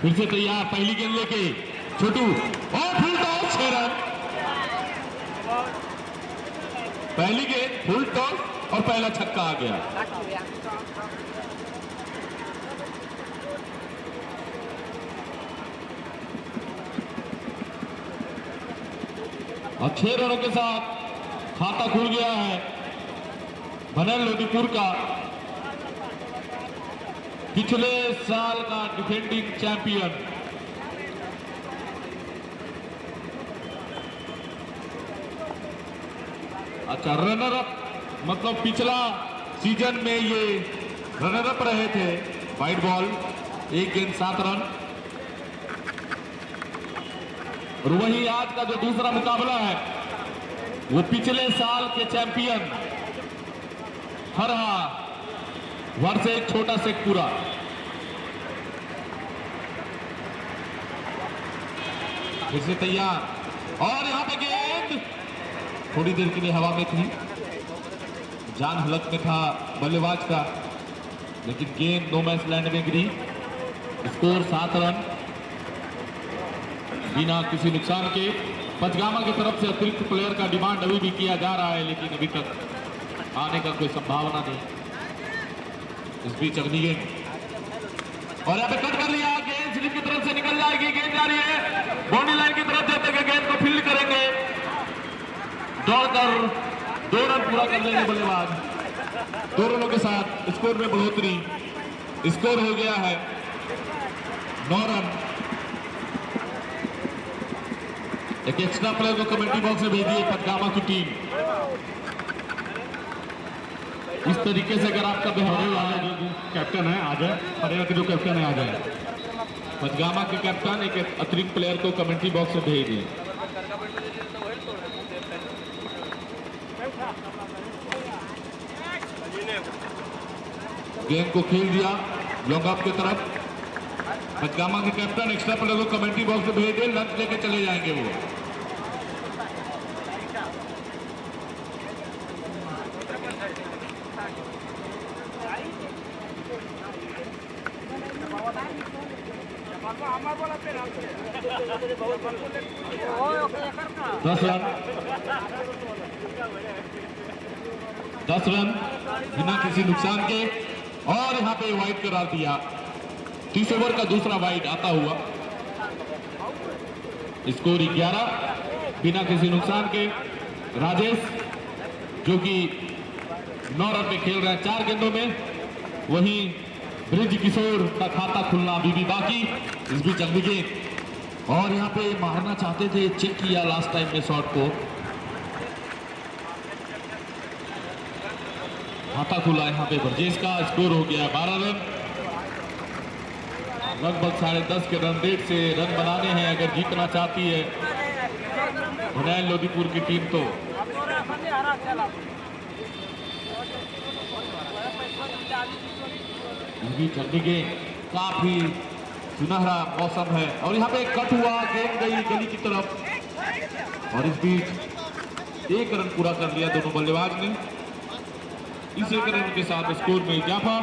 फिर से तैयार, पहली गेंद लेके छोटू और फुल टॉस, 6 रन। पहली गेंद फुल टॉस और पहला छक्का आ गया। और 6 रनों के साथ खाता खुल गया है भनैल लोदीपुर का, पिछले साल का डिफेंडिंग चैंपियन। अच्छा, रनर अप मतलब पिछला सीजन में ये रनर अप रहे थे। वाइड बॉल, 1 गेंद 7 रन। और वही आज का जो दूसरा मुकाबला है वो पिछले साल के चैंपियन फरहा वर्ष एक छोटा शेखपुरा। फिर से तैयार और यहां पे गेंद थोड़ी देर के लिए हवा में थी, जान हलक में था बल्लेबाज का, लेकिन गेंद नो मैच लैंड में गिरी। स्कोर 7 रन बिना किसी नुकसान के। पंचगामा की तरफ से अतिरिक्त प्लेयर का डिमांड अभी भी किया जा रहा है, लेकिन अभी तक आने का कोई संभावना नहीं। इस बीच अगली गेंद और यहाँ पे कट कर लिया, गेंद स्लिप की तरफ से निकल जाएगी, गेंद जा रही है बाउंड्री लाइन की तरफ, जब तक गेंद को फील्ड करेंगे दौड़कर 2 रन पूरा कर लेंगे बल्लेबाज। 2 रनों के साथ स्कोर में बढ़ोतरी, स्कोर हो गया है 9 रन। एक एक्स्ट्रा प्लेयर को कमेंट्री बॉक्स में भेजिए पंचगामा की टीम। इस तरीके से अगर आपका बिहार जो कैप्टन है आ जाए, हरियाणा के जो कैप्टन है आ जाए। पंचगामा के कैप्टन एक अतिरिक्त प्लेयर को कमेंट्री बॉक्स में भेज दिए। गेंद को खेल दिया लॉन्ग ऑफ की तरफ। पंचगामा के कैप्टन एक्स्ट्रा प्लेयर को कमेंट्री बॉक्स में भेज दिए, लंच लेके चले जाएंगे वो। दस रन बिना किसी नुकसान के, और यहां पे वाइड करा दिया। 30 ओवर का दूसरा वाइड आता हुआ। स्कोर 11 बिना किसी नुकसान के। राजेश जो कि 9 रन में खेल रहे हैं 4 गेंदों में, वहीं ब्रिज किशोर का खाता खुलना अभी भी बाकी। इस बीच अगली गेंद और यहां पे मारना चाहते थे, चेक किया लास्ट टाइम में शॉट को, खाता खुला यहां पे ब्रजेश का। स्कोर हो गया 12 रन। लगभग 10.5 के रन रेट से रन बनाने हैं अगर जीतना चाहती है भनैल लोदीपुर की टीम तो। चलने के काफी सुनहरा मौसम है और यहाँ पे कट हुआ, गेंद गई गली की तरफ और इस बीच 1 रन पूरा कर लिया दोनों बल्लेबाज ने। इस 1 रन के साथ स्कोर में इजाफा,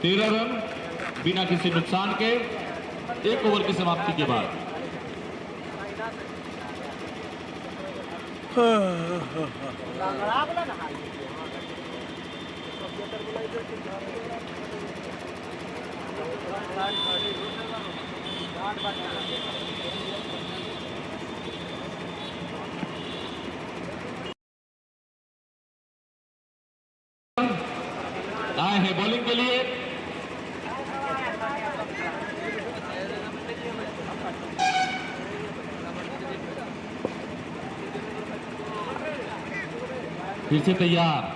13 रन बिना किसी नुकसान के 1 ओवर की समाप्ति के बाद। आए हैं बॉलिंग के लिए। फिर से तैयार,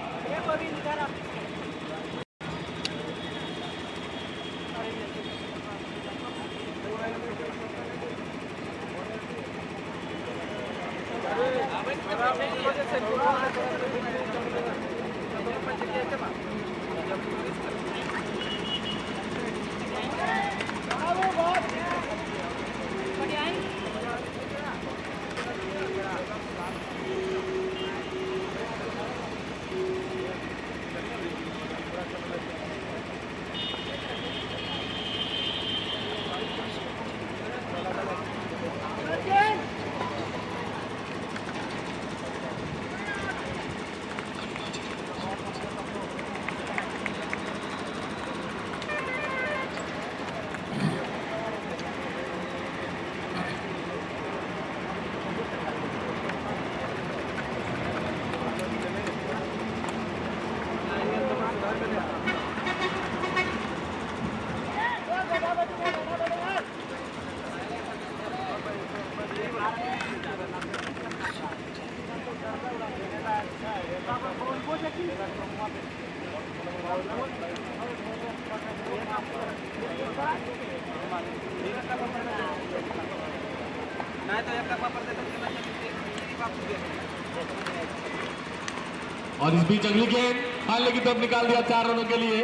और इस बीच अगली गेंद फालने की तरफ निकाल दिया 4 रनों के लिए।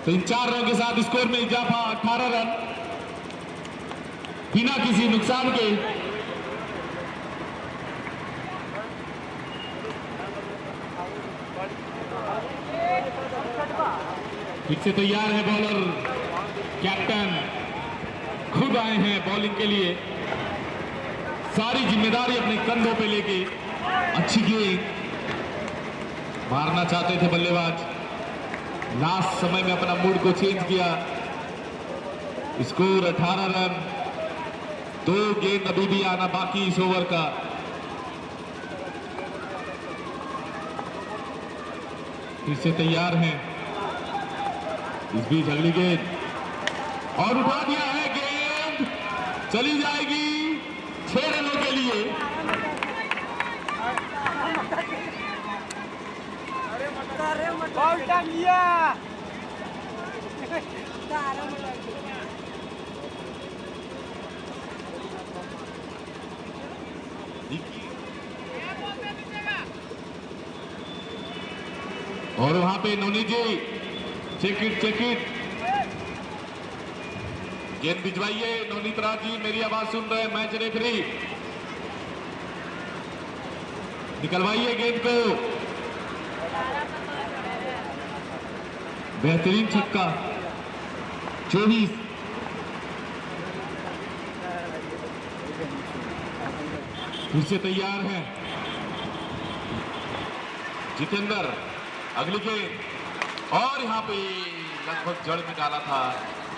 तो इन 4 रनों के साथ स्कोर में इजाफा 18 रन बिना किसी नुकसान के। फिर से तैयार है बॉलर, कैप्टन खुद आए हैं बॉलिंग के लिए, सारी जिम्मेदारी अपने कंधों पे लेके। अच्छी गेंद मारना चाहते थे बल्लेबाज, लास्ट समय में अपना मूड को चेंज किया। स्कोर 18 रन, 2 गेंद अभी भी आना बाकी इस ओवर का। फिर से तैयार हैं, इस बीच अगली गेंद और उठा दिया है, गेंद चली जाएगी 6 रनों के लिए। और वहां पे नोनी जी चेक इट गेंद भिजवाइए। नवनीत राज जी मेरी आवाज सुन रहे हैं, मैच रेफरी निकलवाइए गेंद को। बेहतरीन छक्का, 24। फिर से तैयार है जितेंद्र, अगली गेंद और यहां पे लगभग जड़ में डाला था,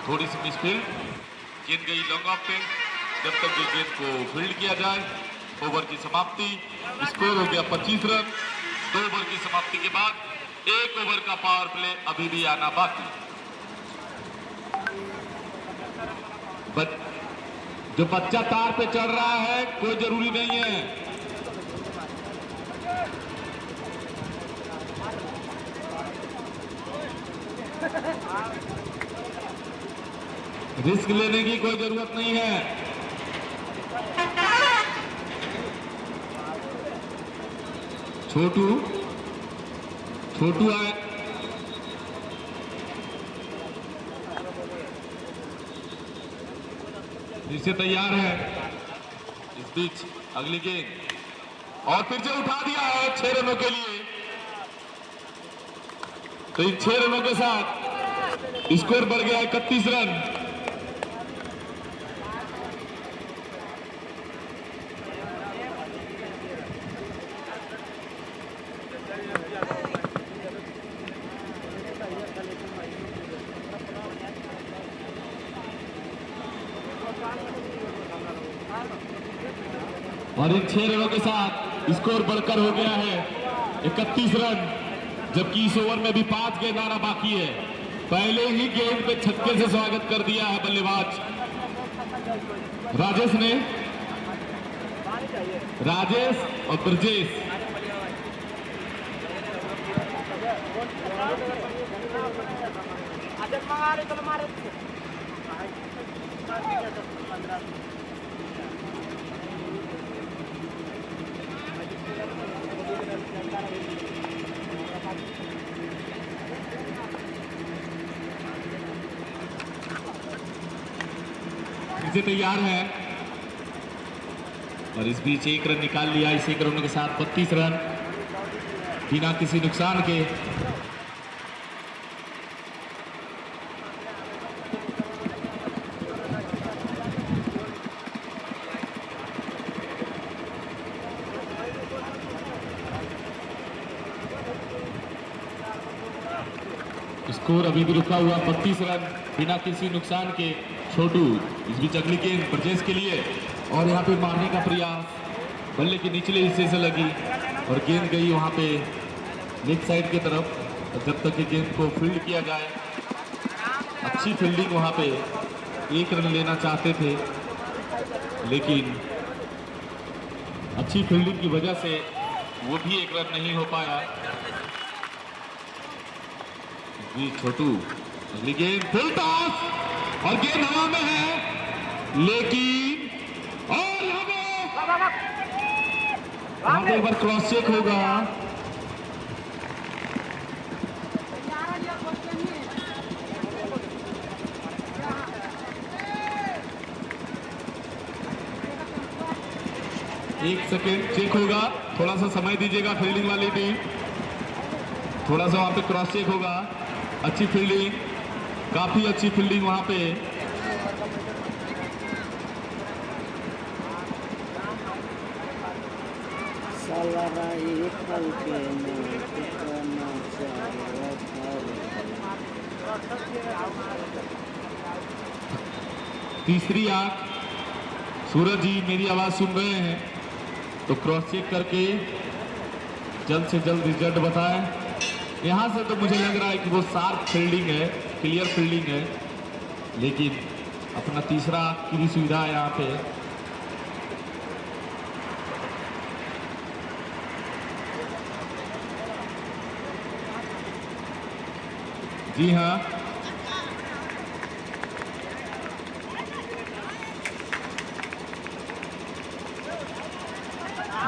थोड़ी सी मिसफील्ड, गेंद गई लॉन्ग ऑफ पे। जब तक ये गेंद को फील्ड किया जाए, ओवर की समाप्ति। स्कोर हो गया 25 रन। 2 ओवर की समाप्ति के बाद 1 ओवर का पावर प्ले अभी भी आना बाकी। जो बच्चा तार पे चढ़ रहा है कोई जरूरी नहीं है, रिस्क लेने की कोई जरूरत नहीं है। छोटू आए, फिर से तैयार है। इस बीच अगली गेंद और फिर से उठा दिया है 6 रनों के लिए। तो इन 6 रनों के साथ स्कोर बढ़ गया 31 रन। और इन 6 रनों के साथ स्कोर बढ़कर हो गया है 31 रन, जबकि इस ओवर में भी 5 गेंद आना बाकी है। पहले ही गेंद पे छक्के से स्वागत कर दिया है बल्लेबाज राजेश ने, राजेश और ब्रजेश। इसे तैयार है और इस बीच 1 रन निकाल लिया। इस 1 रनों के साथ 32 रन बिना किसी नुकसान के। स्कोर अभी भी रुका हुआ 32 रन बिना किसी नुकसान के। छोटू, इस बीच अगली गेंद ब्रजेश के लिए और यहाँ पे मारने का प्रयास, बल्ले के निचले हिस्से से लगी और गेंद गई वहाँ पे लेग साइड की तरफ। जब तक ये गेंद को फील्ड किया जाए, अच्छी फील्डिंग वहाँ पे, 1 रन लेना चाहते थे लेकिन अच्छी फील्डिंग की वजह से वो भी 1 रन नहीं हो पाया। भी छोटू। अगली गेंद फुल टॉस और गेंद हवा में है, लेकिन और वहां पे एक बार क्रॉस चेक होगा। एक सेकेंड चेक होगा, थोड़ा सा समय दीजिएगा फील्डिंग वाली टीम, थोड़ा सा वहां पे क्रॉस चेक होगा। अच्छी फील्डिंग, काफी अच्छी फील्डिंग वहां पे। तीसरी आंख, सूरज जी मेरी आवाज सुन रहे हैं तो क्रॉस चेक करके जल्द से जल्द रिजल्ट बताएं। यहां से तो मुझे लग रहा है कि वो शार्प फील्डिंग है, क्लियर फील्डिंग है, लेकिन अपना तीसरा की भी सुविधा है यहाँ पे। जी हाँ,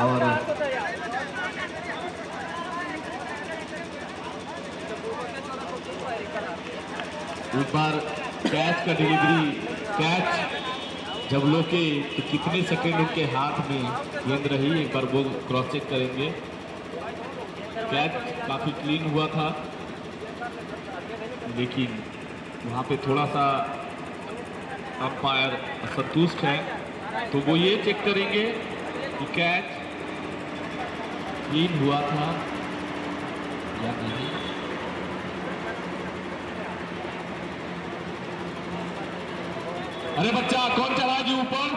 और एक बार कैच का डिलीवरी, कैच जब लोके तो कितने सेकंड उनके हाथ में गेंद रही, एक बार वो क्रॉस चेक करेंगे। कैच काफी क्लीन हुआ था, लेकिन वहाँ पे थोड़ा सा अंपायर असंतुष्ट है, तो वो ये चेक करेंगे कि कैच क्लीन हुआ था या नहीं। अरे बच्चा कौन चला जी ऊपर,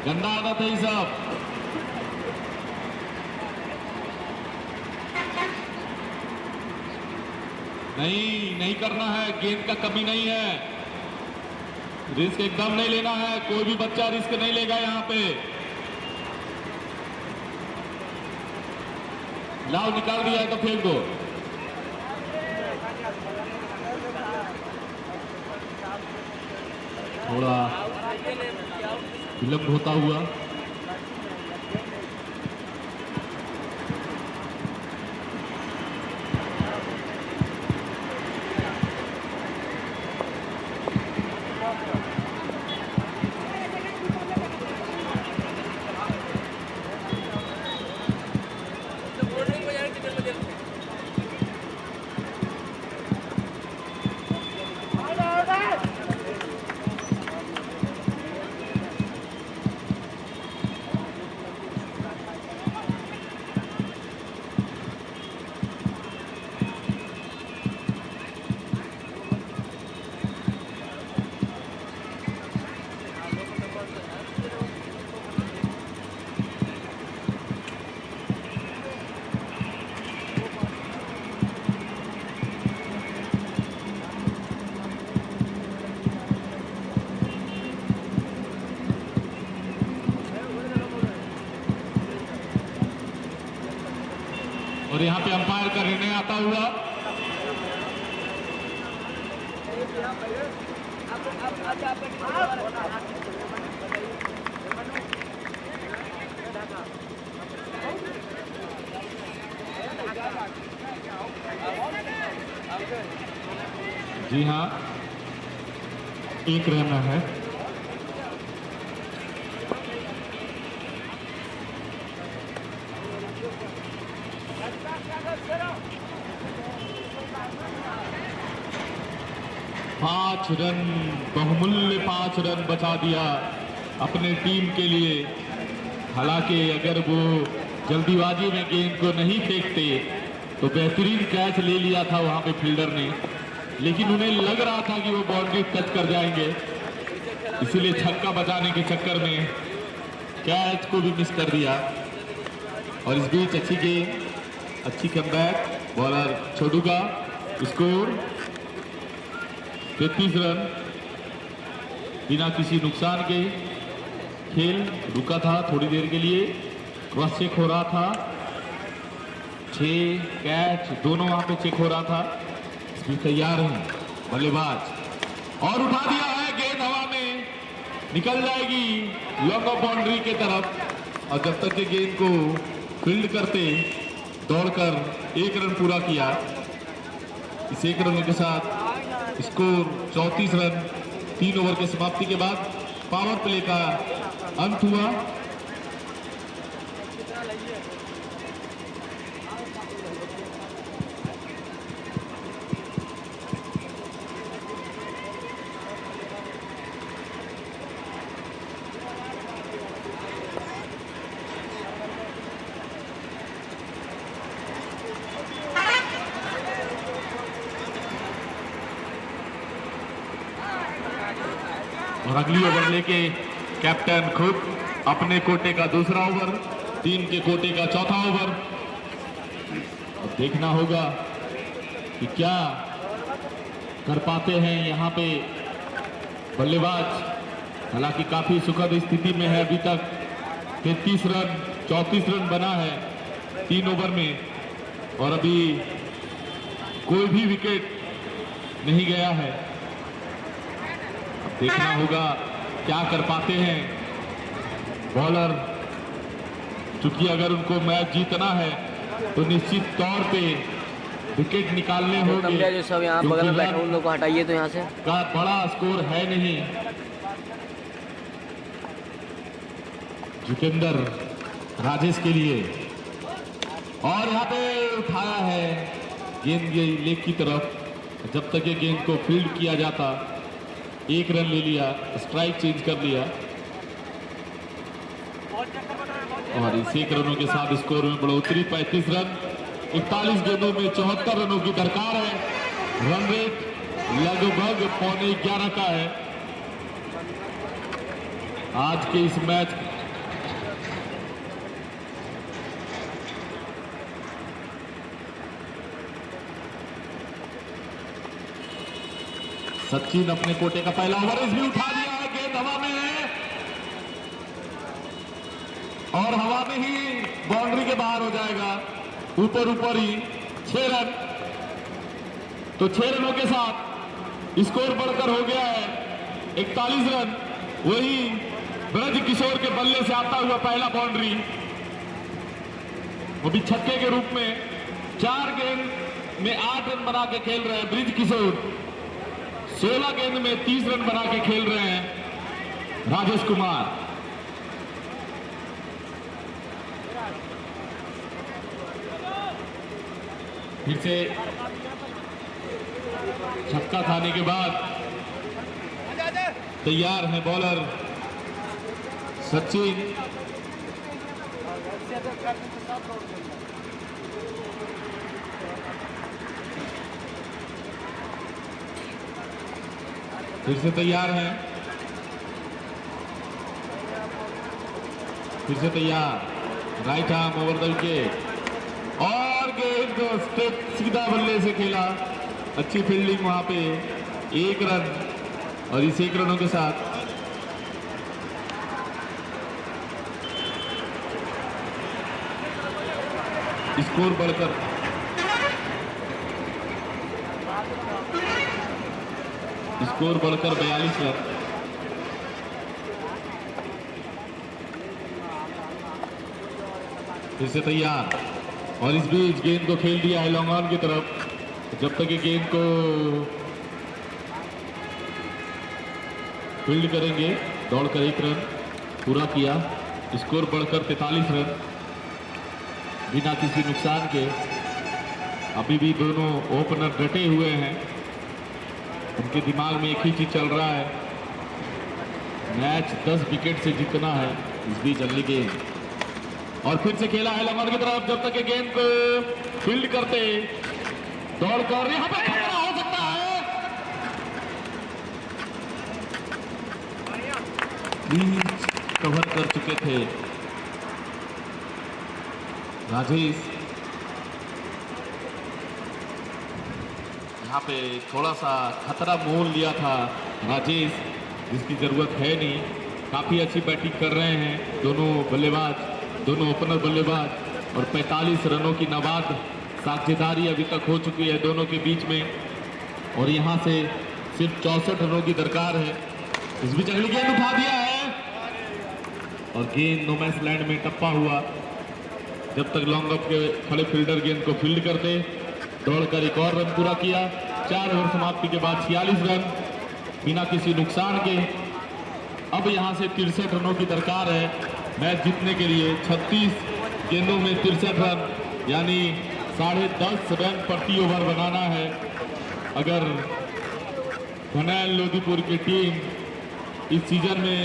गंदा आदत है ये सब। नहीं करना है, गेंद का कमी नहीं है, रिस्क एकदम नहीं लेना है, कोई भी बच्चा रिस्क नहीं लेगा यहाँ पे। लाओ निकाल दिया है तो फेंक दो। थोड़ा विलंब होता हुआ और यहाँ पे अंपायर का निर्णय आता हुआ। जी हाँ, एक रहना है। पांच रन, बहुमूल्य 5 रन बचा दिया अपने टीम के लिए। हालांकि अगर वो जल्दीबाजी में गेंद को नहीं फेंकते तो बेहतरीन कैच ले लिया था वहां पे फील्डर ने, लेकिन उन्हें लग रहा था कि वो बाउंड्री टच कर जाएंगे, इसीलिए छक्का बचाने के चक्कर में कैच को भी मिस कर दिया। और इस बीच अच्छी गेंद, अच्छी कमबैक, बॉलर छोटू का स्कोर 33 रन। बिना किसी नुकसान के खेल रुका था थोड़ी देर के लिए, क्रॉस चेक हो रहा था। 6 कैच दोनों वहां पे चेक हो रहा था। इसमें तैयार हैं बल्लेबाज और उठा दिया है, गेंद हवा में निकल जाएगी लॉन्ग ऑफ बाउंड्री के तरफ। और जब तक के गेंद को फील्ड करते दौड़कर 1 रन पूरा किया। इस 1 रन के साथ स्कोर 34 रन 3 ओवर के समाप्ति के बाद पावर प्ले का अंत हुआ। और अगली ओवर लेके कैप्टन खुद अपने कोटे का दूसरा ओवर, टीम के कोटे का चौथा ओवर। अब देखना होगा कि क्या कर पाते हैं यहाँ पे बल्लेबाज। हालांकि काफी सुखद स्थिति में है अभी तक। 33 रन 34 रन बना है 3 ओवर में और अभी कोई भी विकेट नहीं गया है। देखना होगा क्या कर पाते हैं बॉलर, क्योंकि अगर उनको मैच जीतना है तो निश्चित तौर पे विकेट निकालने होंगे। जो सब यहाँ बगल में बैठे उन लोग को हटाइए तो यहाँ से का बड़ा स्कोर है नहीं। जितेंद्र राजेश के लिए और यहाँ पे उठाया है गेंद लेग की तरफ। जब तक ये गेंद को फील्ड किया जाता 1 रन ले लिया, स्ट्राइक चेंज कर लिया और इस 1 रनों के साथ स्कोर में बढ़ोतरी 35 रन 41 गेंदों में 74 रनों की दरकार है। रन रेट लगभग 11.25 का है। आज के इस मैच सचिन अपने कोटे का पहला ओवर भी उठा दिया है। गेंद हवा में है और हवा में ही बाउंड्री के बाहर हो जाएगा। ऊपर ही 6 रन। तो 6 रनों के साथ स्कोर बढ़कर हो गया है 41 रन। वही ब्रज किशोर के बल्ले से आता हुआ पहला बाउंड्री, वो भी छक्के के रूप में। 4 गेंद में 8 रन बना के खेल रहे हैं ब्रिज किशोर। 16 गेंद में 30 रन बना के खेल रहे हैं राजेश कुमार। फिर से छक्का खाने के बाद तैयार है बॉलर सचिन। फिर से तैयार है, फिर से तैयार। Right arm over the wicket और गेंद स्टेप सीधा बल्ले से खेला। अच्छी फील्डिंग वहां पे। 1 रन और इस 1 रनों के साथ स्कोर बढ़कर स्कोर बढ़कर 42 रन। फिर से तैयार और इस बीच गेंद को खेल दिया है लॉन्ग ऑन की तरफ। जब तक ये गेंद को फील्ड करेंगे दौड़कर 1 रन पूरा किया। स्कोर बढ़कर 43 रन बिना किसी नुकसान के। अभी भी दोनों ओपनर डटे हुए हैं। उनके दिमाग में एक ही चीज चल रहा है, मैच 10 विकेट से जीतना है। इस बीच अगली गेंद और फिर से खेला है लंबन की तरफ। जब तक गेंद को फील्ड करते दौड़कर यहां पर खतरा हो सकता है। कवर कर चुके थे राजेश। यहाँ पे थोड़ा सा खतरा मोल लिया था राजेश, जिसकी जरूरत है नहीं। काफी अच्छी बैटिंग कर रहे हैं दोनों बल्लेबाज, दोनों ओपनर बल्लेबाज। और 45 रनों की नाबाद साझेदारी अभी तक हो चुकी है दोनों के बीच में, और यहां से सिर्फ 64 रनों की दरकार है। इस बीच अगली गेंद उठा दिया है और गेंद नो मैच लैंड में टप्पा हुआ। जब तक लॉन्ग ऑफ के खड़े फील्डर गेंद को फील्ड करते, दौड़कर एक और रन पूरा किया। 4 ओवर समाप्ति के बाद 46 रन बिना किसी नुकसान के। अब यहां से 63 रनों की दरकार है मैच जीतने के लिए। 36 गेंदों में 63 रन यानी 10.5 रन प्रति ओवर बनाना है अगर भनैल लोदीपुर की टीम इस सीजन में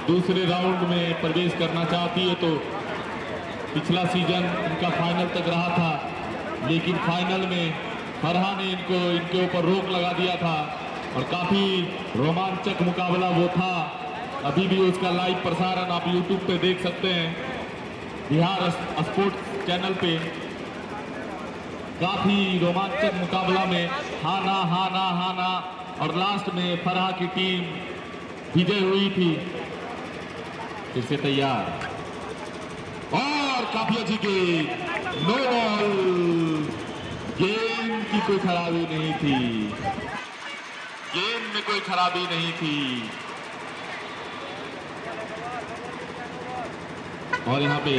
दूसरे राउंड में प्रवेश करना चाहती है। तो पिछला सीजन इनका फाइनल तक रहा था, लेकिन फाइनल में फरहा ने इनके ऊपर रोक लगा दिया था और काफी रोमांचक मुकाबला वो था। अभी भी उसका लाइव प्रसारण आप YouTube पे देख सकते हैं, बिहार स्पोर्ट्स चैनल पे। काफी रोमांचक मुकाबला में हाना हाना हाना और लास्ट में फरहा की टीम विजय हुई थी। फिर से तैयार और काफी अच्छी गेंद, नो बॉल। गेंद की कोई खराबी नहीं थी, गेंद में कोई खराबी नहीं थी। और यहां पे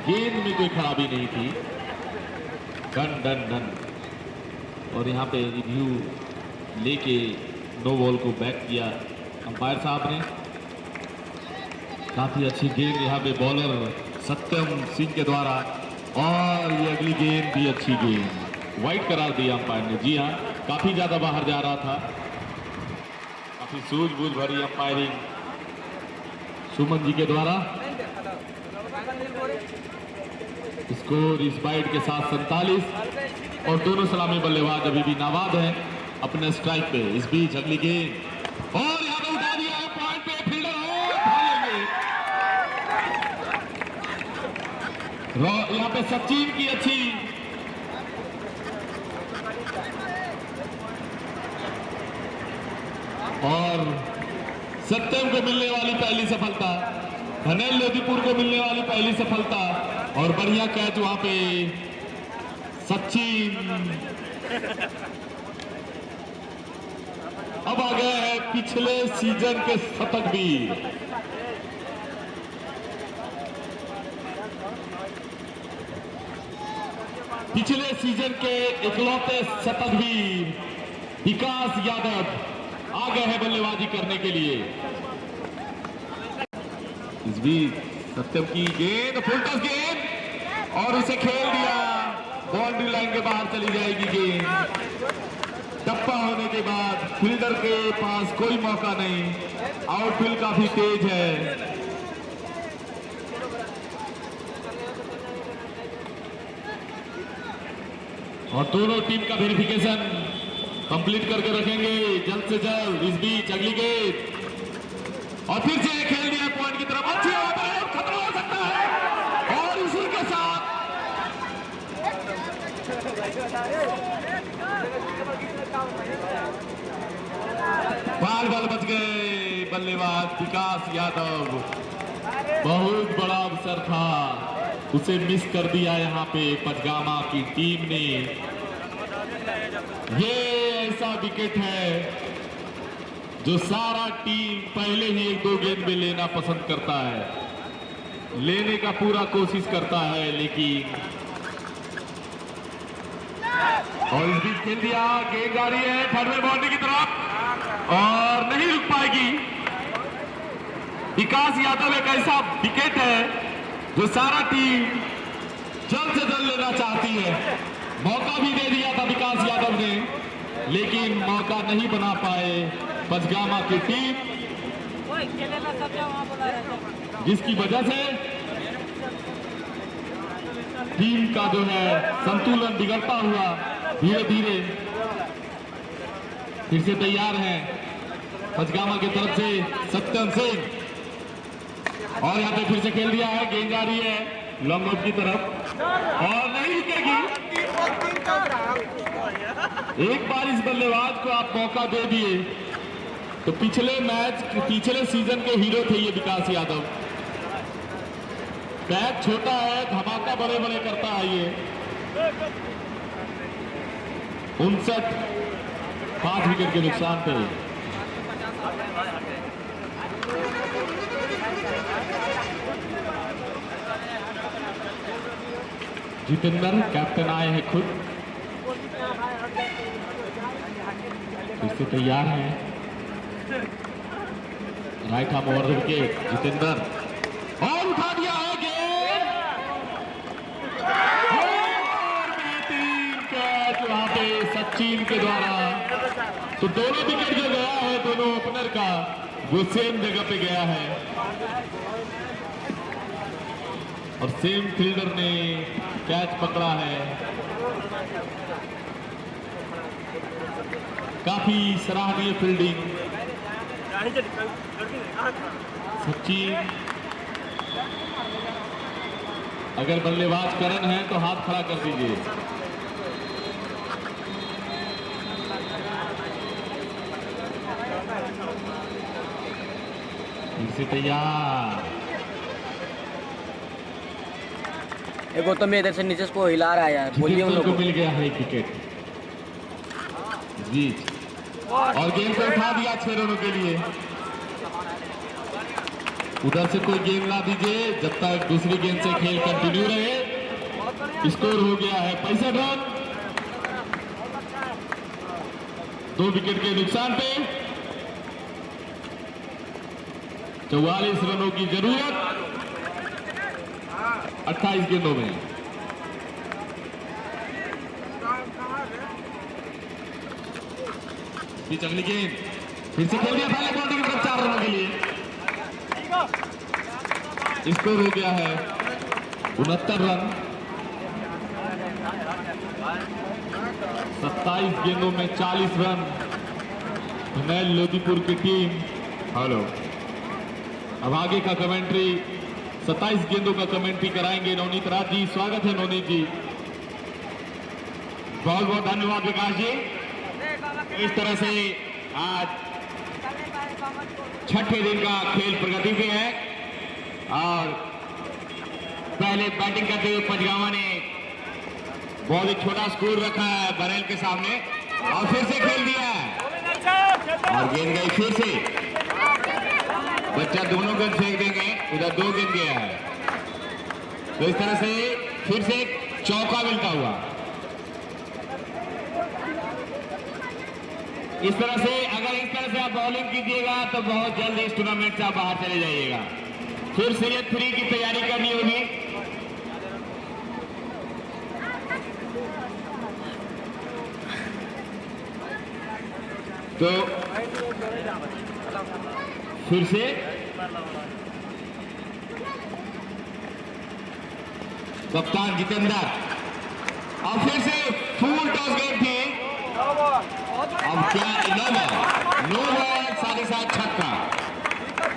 गेंद में कोई खराबी नहीं थी। Done done done. और यहां पे रिव्यू लेके नो बॉल को बैक किया अंपायर साहब ने। काफी अच्छी गेंद यहां पे बॉलर सत्यम सिंह के द्वारा, और ये अगली गेंद भी अच्छी गेंद, वाइड करार दिया अंपायर ने। जी हाँ, काफी ज्यादा बाहर जा रहा था। काफी सूझबूझ भरी अंपायरिंग सुमन जी के द्वारा। स्कोर इस बाइट के साथ 47 और दोनों सलामी बल्लेबाज अभी भी नाबाद हैं अपने स्ट्राइक पे। इस बीच अगली गेंद और यहां पे उठा दिया है, पॉइंट पे फील्डर है, यहां पे सचिन की अच्छी और सत्यम को मिलने वाली पहली सफलता, भनैल लोदीपुर को मिलने वाली पहली सफलता और बढ़िया कैच वहां पे सचिन। अब आ गए हैं पिछले सीजन के शतक वीर। पिछले सीजन के इकलौते शतक वीर विकास यादव आ गए हैं बल्लेबाजी करने के लिए। इस बीच सत्यम की गेंद, फुल टॉस गेंद और उसे खेल दिया, बाउंड्री लाइन के बाहर चली जाएगी गेंद। टप्पा होने के बाद फील्डर के पास कोई मौका नहीं, आउटफील्ड काफी तेज है। और दोनों टीम का वेरिफिकेशन कंप्लीट करके रखेंगे जल्द से जल्द। इस बीच अगली गेंद और फिर से खेल दिया पॉइंट की तरफ, अच्छी है, खतरा हो सकता है और इसी के साथ बाल बल बच गए बल्लेबाज विकास यादव। बहुत बड़ा अवसर था, उसे मिस कर दिया यहां पे पचगामा की टीम ने। ये ऐसा विकेट है जो सारा टीम पहले ही 1-2 गेंद में लेना पसंद करता है, लेने का पूरा कोशिश करता है, लेकिन और इस बीच खेल दिया, गेंद जा रही है थर्ड बाउंड्री की तरफ और नहीं रुक पाएगी। विकास यादव एक ऐसा विकेट है जो सारा टीम जल्द से जल्द लेना चाहती है। मौका भी दे दिया था विकास यादव ने, लेकिन मौका नहीं बना पाए पचगामा की टीम, जिसकी वजह से टीम का जो है संतुलन बिगड़ता हुआ धीरे धीरे। फिर से तैयार है पचगामा की तरफ से सत्यम सिंह और यहाँ पे फिर से खेल दिया है, गेंद जा रही है लॉन्ग ऑफ की तरफ और नहीं रुकेगी। एक बार इस बल्लेबाज को आप मौका दे दिए तो पिछले सीजन के हीरो थे ये विकास यादव। कैच छोटा है, धमाका बड़े बड़े करता है ये। 59 5 विकेट के नुकसान पे। जितेंद्र कैप्टन आए हैं खुद, फिर से तैयार हैं। Right arm over wicket Jitendra, और उठा दिया है गेंद, और बेहतरीन कैच वहां पे सचिन के द्वारा। तो दोनों विकेट जो गया है दोनों ओपनर का, वो सेम जगह पे गया है और सेम फील्डर ने कैच पकड़ा है। काफी सराहनीय फील्डिंग सचिन। अगर बल्लेबाज करण है तो हाथ खड़ा कर दीजिए। फिर से तैयार। गौतम इधर से नीचे को हिला रहा है यार, बोलिए उन लोगों को मिल गया है एक विकेट जी, और गेंद को उठा दिया 6 रनों के लिए। उधर से कोई गेंद ला दीजिए जब तक दूसरी गेंद से खेल कंटिन्यू रहे। स्कोर हो गया है 65 रन, 2 विकेट के नुकसान पे। 44 रनों की जरूरत 28 गेंदों में। बीच अगली गेंद, फिर से खेल दिया पहले बाउंड्री की तरफ 4 रनों के लिए। स्कोर हो गया है 69 रन, 27 गेंदों में 40 रन। नैल लोदीपुर की टीम। हेलो, अब आगे का कमेंट्री 27 गेंदों का कमेंट्री कराएंगे नवनीत राज जी। स्वागत है नवनीत जी, बहुत बहुत धन्यवाद विकास जी। इस तरह से आज छठे दिन का खेल प्रगति पे है और पहले बैटिंग करते हुए पंचगामा ने बहुत ही छोटा स्कोर रखा है बरेल के सामने और फिर से खेल दिया और गेंद गई फिर से। बच्चा दोनों गेंद फेंक देंगे, उधर 2 गेंद गया है, तो इस तरह से फिर से चौका मिलता हुआ। इस तरह से अगर इस तरह से आप बॉलिंग कीजिएगा तो बहुत जल्द इस टूर्नामेंट से आप बाहर चले जाइएगा। फिर सीरीज 3 की तैयारी करनी होगी। तो फिर से कप्तान जितेंद्र और फिर से फुल टॉस गेम थी। अब क्या 9 बॉल 7.5 छक्का,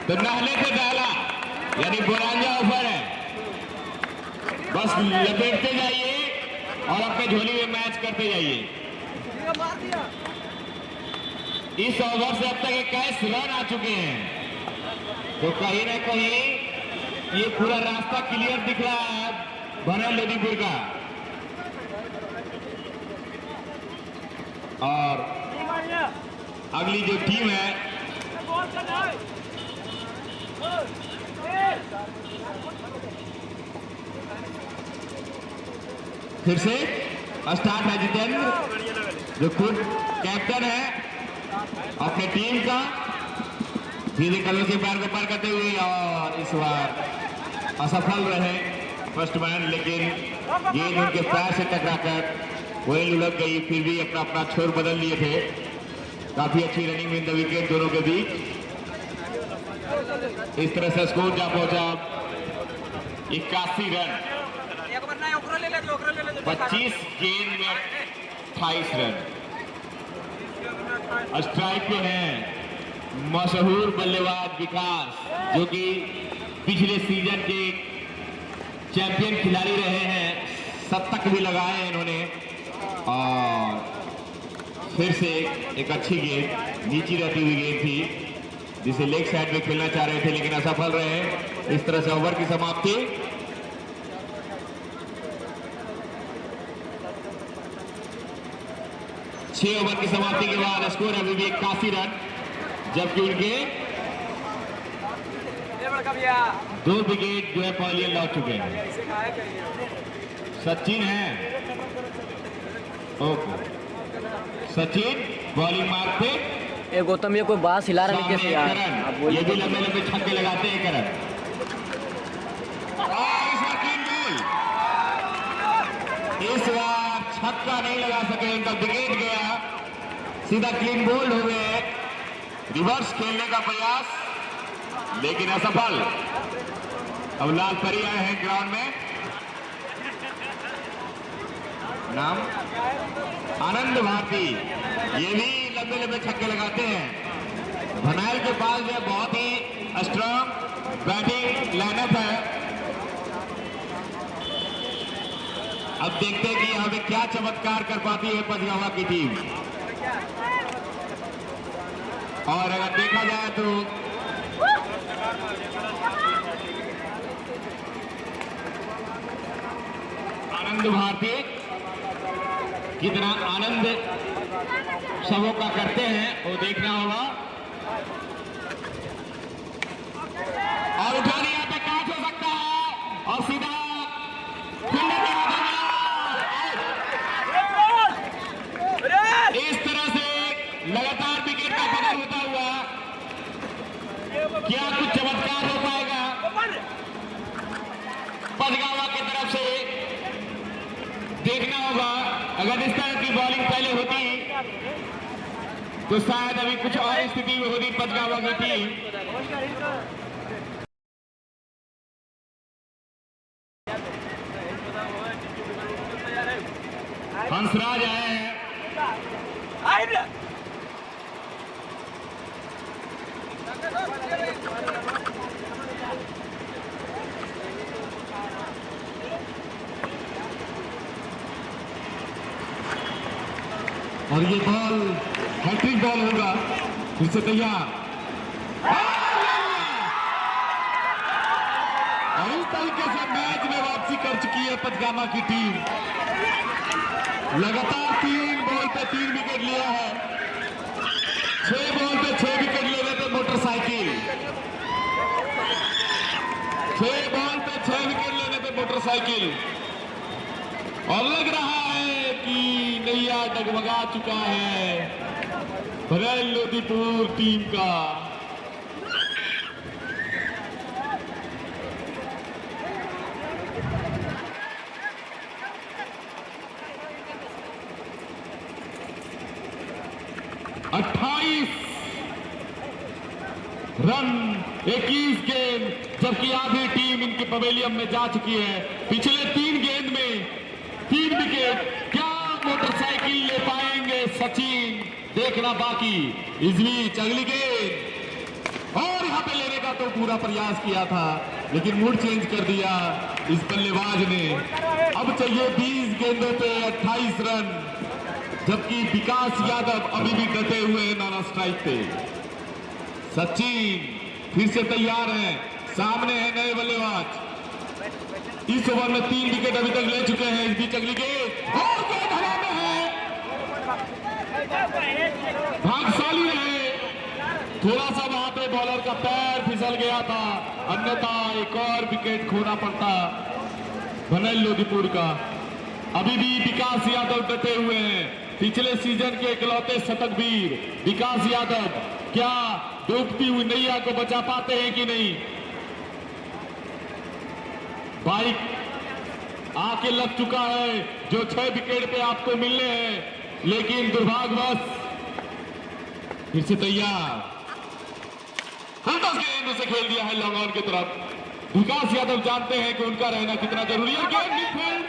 तो नहले पे पहला यानी बोरांजा ऊपर है। बस लपेटते जाइए और अपने झोली में मैच करते जाइए। इस ओवर से अब तक 21 रन आ चुके हैं, तो कहीं ना कहीं ये पूरा रास्ता क्लियर दिख रहा है भनैल लोदीपुर का। और अगली जो टीम है फिर से स्टार्ट है जितेंद्र जो खुद कैप्टन है अपने टीम का, धीरे कलों से पैर को पार करते हुए और इस बार असफल रहे फर्स्ट मैन, लेकिन गेंद उनके पैर से टकराकर वही लुढ़क गई। फिर भी अपना अपना छोर बदल लिए थे। काफी अच्छी रनिंग इन द विकेट दोनों के बीच। इस तरह से स्कोर जा पहुंचा 81 रन, 25 गेंद में 28 रन। स्ट्राइक पे हैं मशहूर बल्लेबाज विकास, जो कि पिछले सीजन के चैंपियन खिलाड़ी रहे हैं, शतक भी लगाए हैं इन्होंने। और फिर से एक अच्छी गेंद, नीची रहती हुई गेंद थी जिसे लेग साइड में खेलना चाह रहे थे लेकिन असफल रहे। इस तरह से ओवर की समाप्ति 6 ओवर की समाप्ति के बाद स्कोर अभी भी 81 रन, जबकि उनके 2 विकेट जो है पहले लौट चुके हैं। सचिन है, ओके, सचिन बॉलिंग मार्क पे। ये गौतम ये कोई बात हिला रहा नीचे से यार। करण, ये भी लंबे लंबे छक्के लगाते हैं करण। और इस बार 3 बॉल, इस बार छक्का नहीं लगा सके, उनका विकेट गया, सीधा क्लीन बोल्ड हो गए। रिवर्स खेलने का प्रयास लेकिन असफल। अब लाल परी आए हैं ग्राउंड में। नाम आनंद भारती, ये भी लंबे लंबे छक्के लगाते हैं। भनाइल के पास जो बहुत ही स्ट्रांग बैटिंग लाइनअप है। अब देखते हैं कि यहाँ पे क्या चमत्कार कर पाती है पंचगावा की टीम। और अगर देखा जाए तो आनंद भारती कितना आनंद सबों का करते हैं वो देखना होगा। और उठाने यहाँ पे कैच हो सकता है और सीधा इस तरह से लगातार विकेट का पतन होता हुआ क्या कुछ चमत्कार हो पाएगा पंचगावा की तरफ से, देखना होगा। अगर इस तरह की बॉलिंग पहले होती तो शायद अभी कुछ और स्थिति में होती पंचगावा की टीम। हंसराज आए हैं, और ये बॉल हैट्रिक बॉल होगा। फिर से तैयार, और इस तरीके से मैच में वापसी कर चुकी है पंचगामा की टीम। लगातार 3 बॉल पे 3 विकेट लिया है। 6 बॉल पे 6 विकेट लेने पे मोटरसाइकिल, 6 बॉल पे 6 विकेट लेने पे मोटरसाइकिल। और लग रहा है कि नैया डगमगा चुका है भनैल लोदीपुर टीम का। रन 21 गेंद, जबकि आधी टीम इनके पवेलियन में जा चुकी है। पिछले 3 गेंद में 3 विकेट। क्या मोटरसाइकिल ले पाएंगे सचिन, देखना बाकी। इस बीच अगली गेंद, और यहां पे लेने का तो पूरा प्रयास किया था लेकिन मूड चेंज कर दिया इस बल्लेबाज ने। अब चाहिए 20 गेंदों पे 28 रन, जबकि विकास यादव अभी भी डटे हुए हैं नॉन स्ट्राइक पे। सचिन फिर से तैयार है, सामने है नए बल्लेबाज। इस ओवर में 3 विकेट अभी तक ले चुके हैं। इस बीच अगली गेंद, और गेंद हवा में है। भाग्यशाली रहे, थोड़ा सा वहां पे बॉलर का पैर फिसल गया था, अन्यथा एक और विकेट खोना पड़ता भनैल लोदीपुर का। अभी भी विकास यादव डटे हुए हैं, पिछले सीजन के इकलौते शतकवीर विकास यादव। क्या डूबती हुई नैया को बचा पाते हैं कि नहीं? बाइक आके लग चुका है जो 6 विकेट पे आपको मिलने हैं, लेकिन दुर्भाग्यवश फिर से तैयार, गेंद से खेल दिया है लॉन्ग ऑन की तरफ। विकास यादव जानते हैं कि उनका रहना कितना जरूरी है। गेंद मिडफील्ड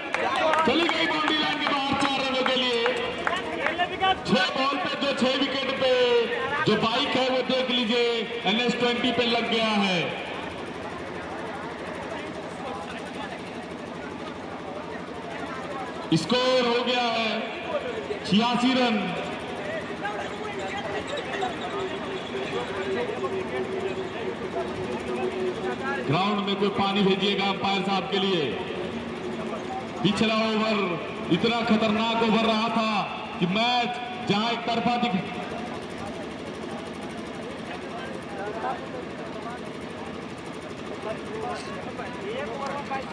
चली गई बाउंड्री लाइन के बाहर 4 रनों के लिए। 6 बॉल पे जो 6 विकेट पे जो बाइक है वो देख लीजिए NS20 पे लग गया है। स्कोर हो गया है 86 रन। ग्राउंड में कोई पानी भेजिएगा अंपायर साहब के लिए। पिछला ओवर इतना खतरनाक ओवर रहा था कि मैच जहां एक तरफा दिख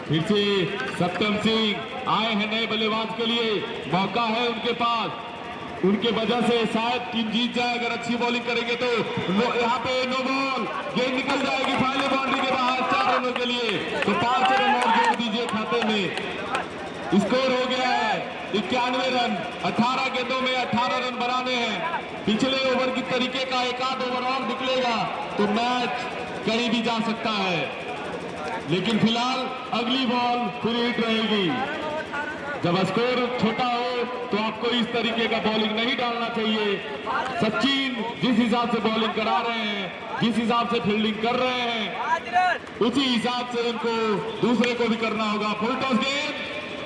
फिर से सत्यम सिंह आए हैं नए बल्लेबाज के लिए, मौका है उनके पास, उनके वजह से शायद टीम जीत जाए अगर अच्छी बॉलिंग करेंगे तो। यहाँ पे नो बॉल, गेंद निकल जाएगी फाइनल बाउंड्री के बाहर 4 रनों के लिए, तो 5 रन और जोड़ दीजिए खाते में। स्कोर हो गया है 91 रन, 18 गेंदों में 18 रन बनाने हैं। पिछले ओवर की तरीके का एक आध ओवर और निकलेगा तो मैच कहीं भी जा सकता है, लेकिन फिलहाल अगली बॉल फिर हिट रहेगी। जब स्कोर छोटा हो तो आपको इस तरीके का बॉलिंग नहीं डालना चाहिए। सचिन जिस हिसाब से बॉलिंग करा रहे हैं, जिस हिसाब से फील्डिंग कर रहे हैं, उसी हिसाब से उनको दूसरे को भी करना होगा। फुल टॉस गेंद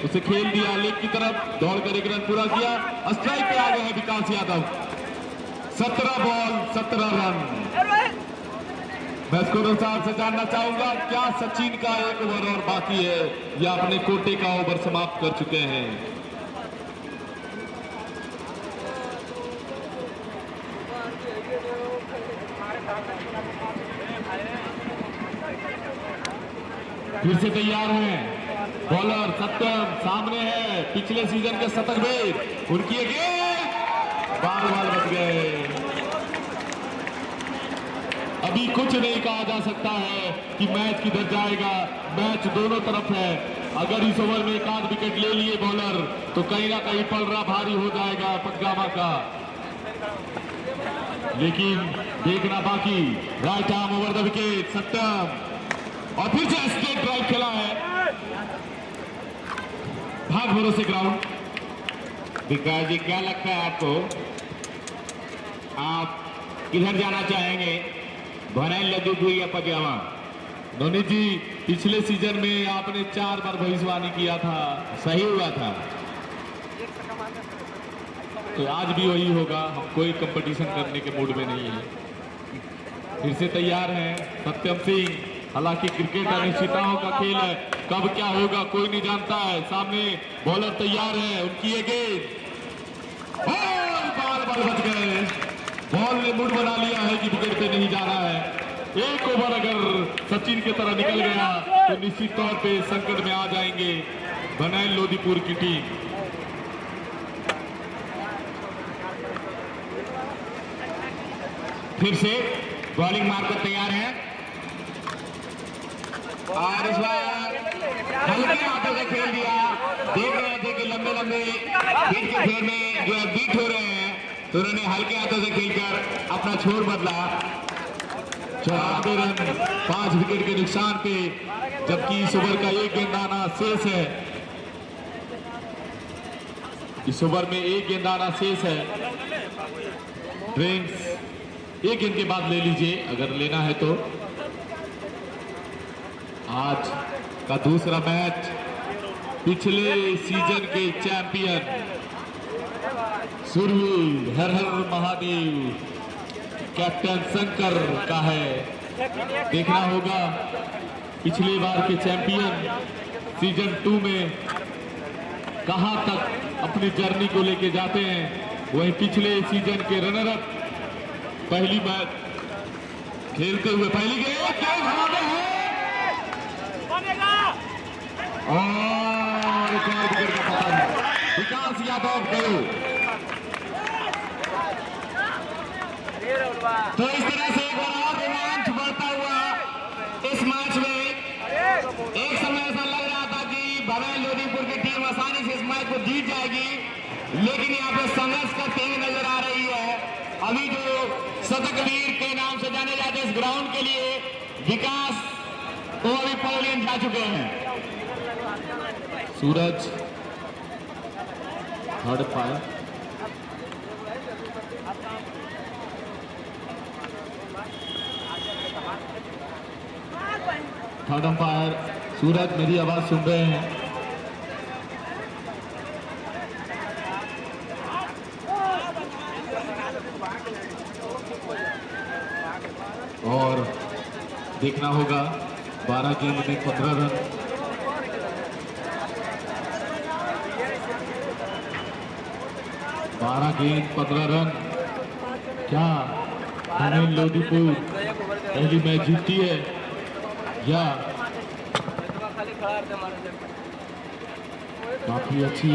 उसे खेल दिया लेग की तरफ, दौड़कर 1 रन पूरा किया। स्ट्राइक पे आ गए हैं विकास यादव। 17 ball 17 run. मैं स्कोर साहब से जानना चाहूंगा क्या सचिन का 1 ओवर और बाकी है या अपने कोटे का ओवर समाप्त कर चुके हैं? फिर से तैयार हैं बॉलर सत्यम, सामने है पिछले सीजन के शतक भेद, उनकी ये गेंद बाल बच गए। अभी कुछ नहीं कहा जा सकता है कि मैच किधर जाएगा, मैच दोनों तरफ है। अगर इस ओवर में एक आध विकेट ले लिए बॉलर तो कहीं ना कहीं पलड़ा भारी हो जाएगा पंचगामा का, लेकिन देखना बाकी। Right arm over the wicket Satyam, और फिर से स्ट्रेट ड्राइव खेला है भाग भरोसे ग्राउंड। विकास जी क्या लगता है आपको, आप किधर जाना चाहेंगे, भनैल लदीपुर या पंचगामा? नवनीत जी, पिछले सीजन में आपने 4 बार भविष्यवाणी किया था, सही हुआ था, तो आज भी वही होगा। हम कोई कंपटीशन करने के मूड में नहीं है। फिर से तैयार हैं सत्यम सिंह। हालांकि क्रिकेट अनिश्चितताओं का खेल है, कब क्या होगा कोई नहीं जानता है। सामने बॉलर तैयार है, उनकी ये गेंद बाल बच गए। बॉल ने मूड बना लिया है कि विकेट पे नहीं जाना है। एक ओवर अगर सचिन की तरह निकल गया तो निश्चित तौर पे संकट में आ जाएंगे भनैल लोदीपुर की टीम। फिर से बॉलिंग मारकर तैयार है और इस बार हल्के हाथों से खेल दिया। देख रहे थे कि लंबे लंबे बीट के फेर में जो है बीट हो रहे हैं, तो उन्होंने हल्के हाथों से खेलकर अपना छोर बदला। 94 रन 5 विकेट के नुकसान पे, जबकि इस ओवर का एक गेंदाना शेष है। इस ओवर में एक गेंदाना शेष है। ड्रिंक्स एक गेंद के बाद ले लीजिए अगर लेना है तो। आज का दूसरा मैच पिछले सीजन के चैंपियन सूर्यवीर हर हर महादेव कैप्टन शंकर का है। देखना होगा पिछले बार के चैंपियन सीजन 2 में कहां तक अपनी जर्नी को लेके जाते हैं। वहीं पिछले सीजन के रनर अप पहली मैच खेलते हुए पहली गेंद और विकेट का पतन, विकास यादव गए। तो इस तरह से एक बार और रोमांच बढ़ता हुआ इस मैच में। एक समय ऐसा लग रहा था कि भनैल लोदीपुर की टीम आसानी से इस मैच को जीत जाएगी, लेकिन यहाँ पे संघर्ष करते हुए नजर आ रही है। अभी जो शतकवीर के नाम से जाने जाते इस ग्राउंड के लिए विकास वो अभी पवेलियन जा चुके हैं। सूरज थर्ड पाया, थर्ड अंपायर सूरज मेरी आवाज सुन रहे हैं? और देखना होगा 12 गेंद में 15 रन। 12 गेंद 15 रन। क्या बघेल लोदीपुर पहली मैच जीतती है या काफी अच्छी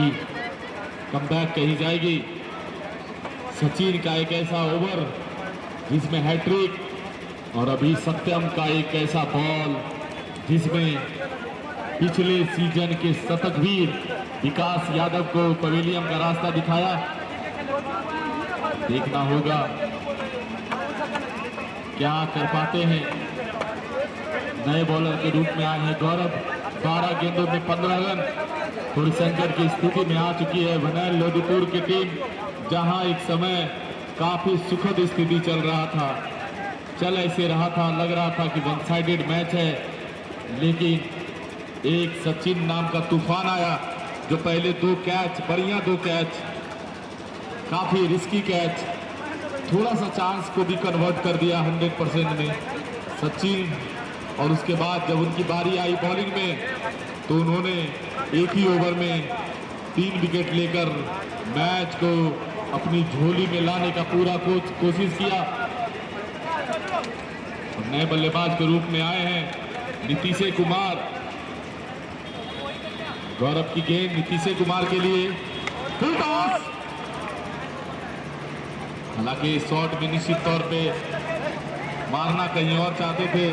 कमबैक कही जाएगी। सचिन का एक ऐसा ओवर जिसमें हैट्रिक और अभी सत्यम का एक ऐसा बॉल जिसमें पिछले सीजन के शतकवीर विकास यादव को पवेलियन का रास्ता दिखाया। देखना होगा क्या कर पाते हैं। नए बॉलर के रूप में आए हैं गौरव। 12 गेंदों में 15 रन। थोड़ी संकट की स्थिति में आ चुकी है बघेल लोदीपुर की टीम, जहां एक समय काफी सुखद स्थिति चल रहा था। चल ऐसे रहा था, लग रहा था कि वन साइडेड मैच है, लेकिन एक सचिन नाम का तूफान आया जो पहले 2 कैच, बढ़िया 2 कैच, काफी रिस्की कैच, थोड़ा सा चांस को भी कन्वर्ट कर दिया 100% में सचिन। और उसके बाद जब उनकी बारी आई बॉलिंग में तो उन्होंने एक ही ओवर में 3 विकेट लेकर मैच को अपनी झोली में लाने का पूरा कोशिश किया। और नए बल्लेबाज के रूप में आए हैं नीतीश कुमार। गौरव की गेंद नीतीश कुमार के लिए फुल टॉस। हालांकि शॉट में निश्चित तौर पे मारना कहीं और चाहते थे,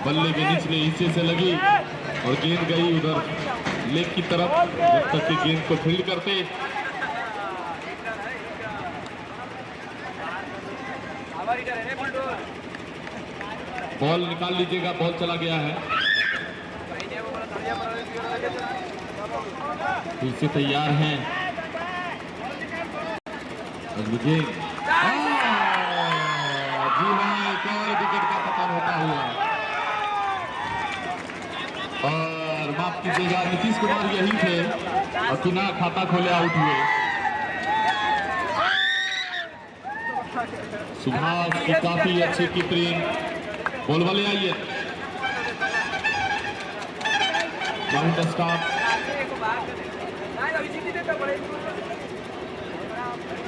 बल्ले के निचले हिस्से से लगी और गेंद गई उधर लेग की तरफ। जब तक कि गेंद को फील्ड करते बॉल निकाल लीजिएगा, बॉल चला गया है। फिर से तैयार हैं अगली गेंद। जी हाँ, एक और विकेट का पतन होता हुआ। और माफ कीजिएगा, नीतीश कुमार यही थे और बिना खाता खोले आउट हुए। सुभाष की काफी अच्छी कीपिंग। बॉल वाले आइए, काउंटर स्टॉप।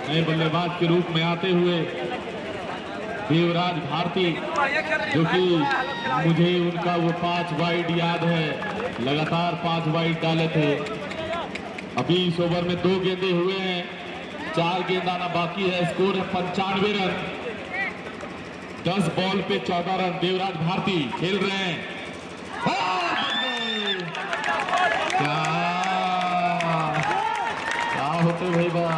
नए बल्लेबाज के रूप में आते हुए देवराज भारती, जो कि मुझे उनका वो 5 वाइड याद है, लगातार 5 वाइड डाले थे। अभी इस ओवर में 2 गेंदे हुए हैं, 4 गेंद आना बाकी है। स्कोर है 95 रन। 10 बॉल पे 14 रन। देवराज भारती खेल रहे हैं। क्या होते भाई बा।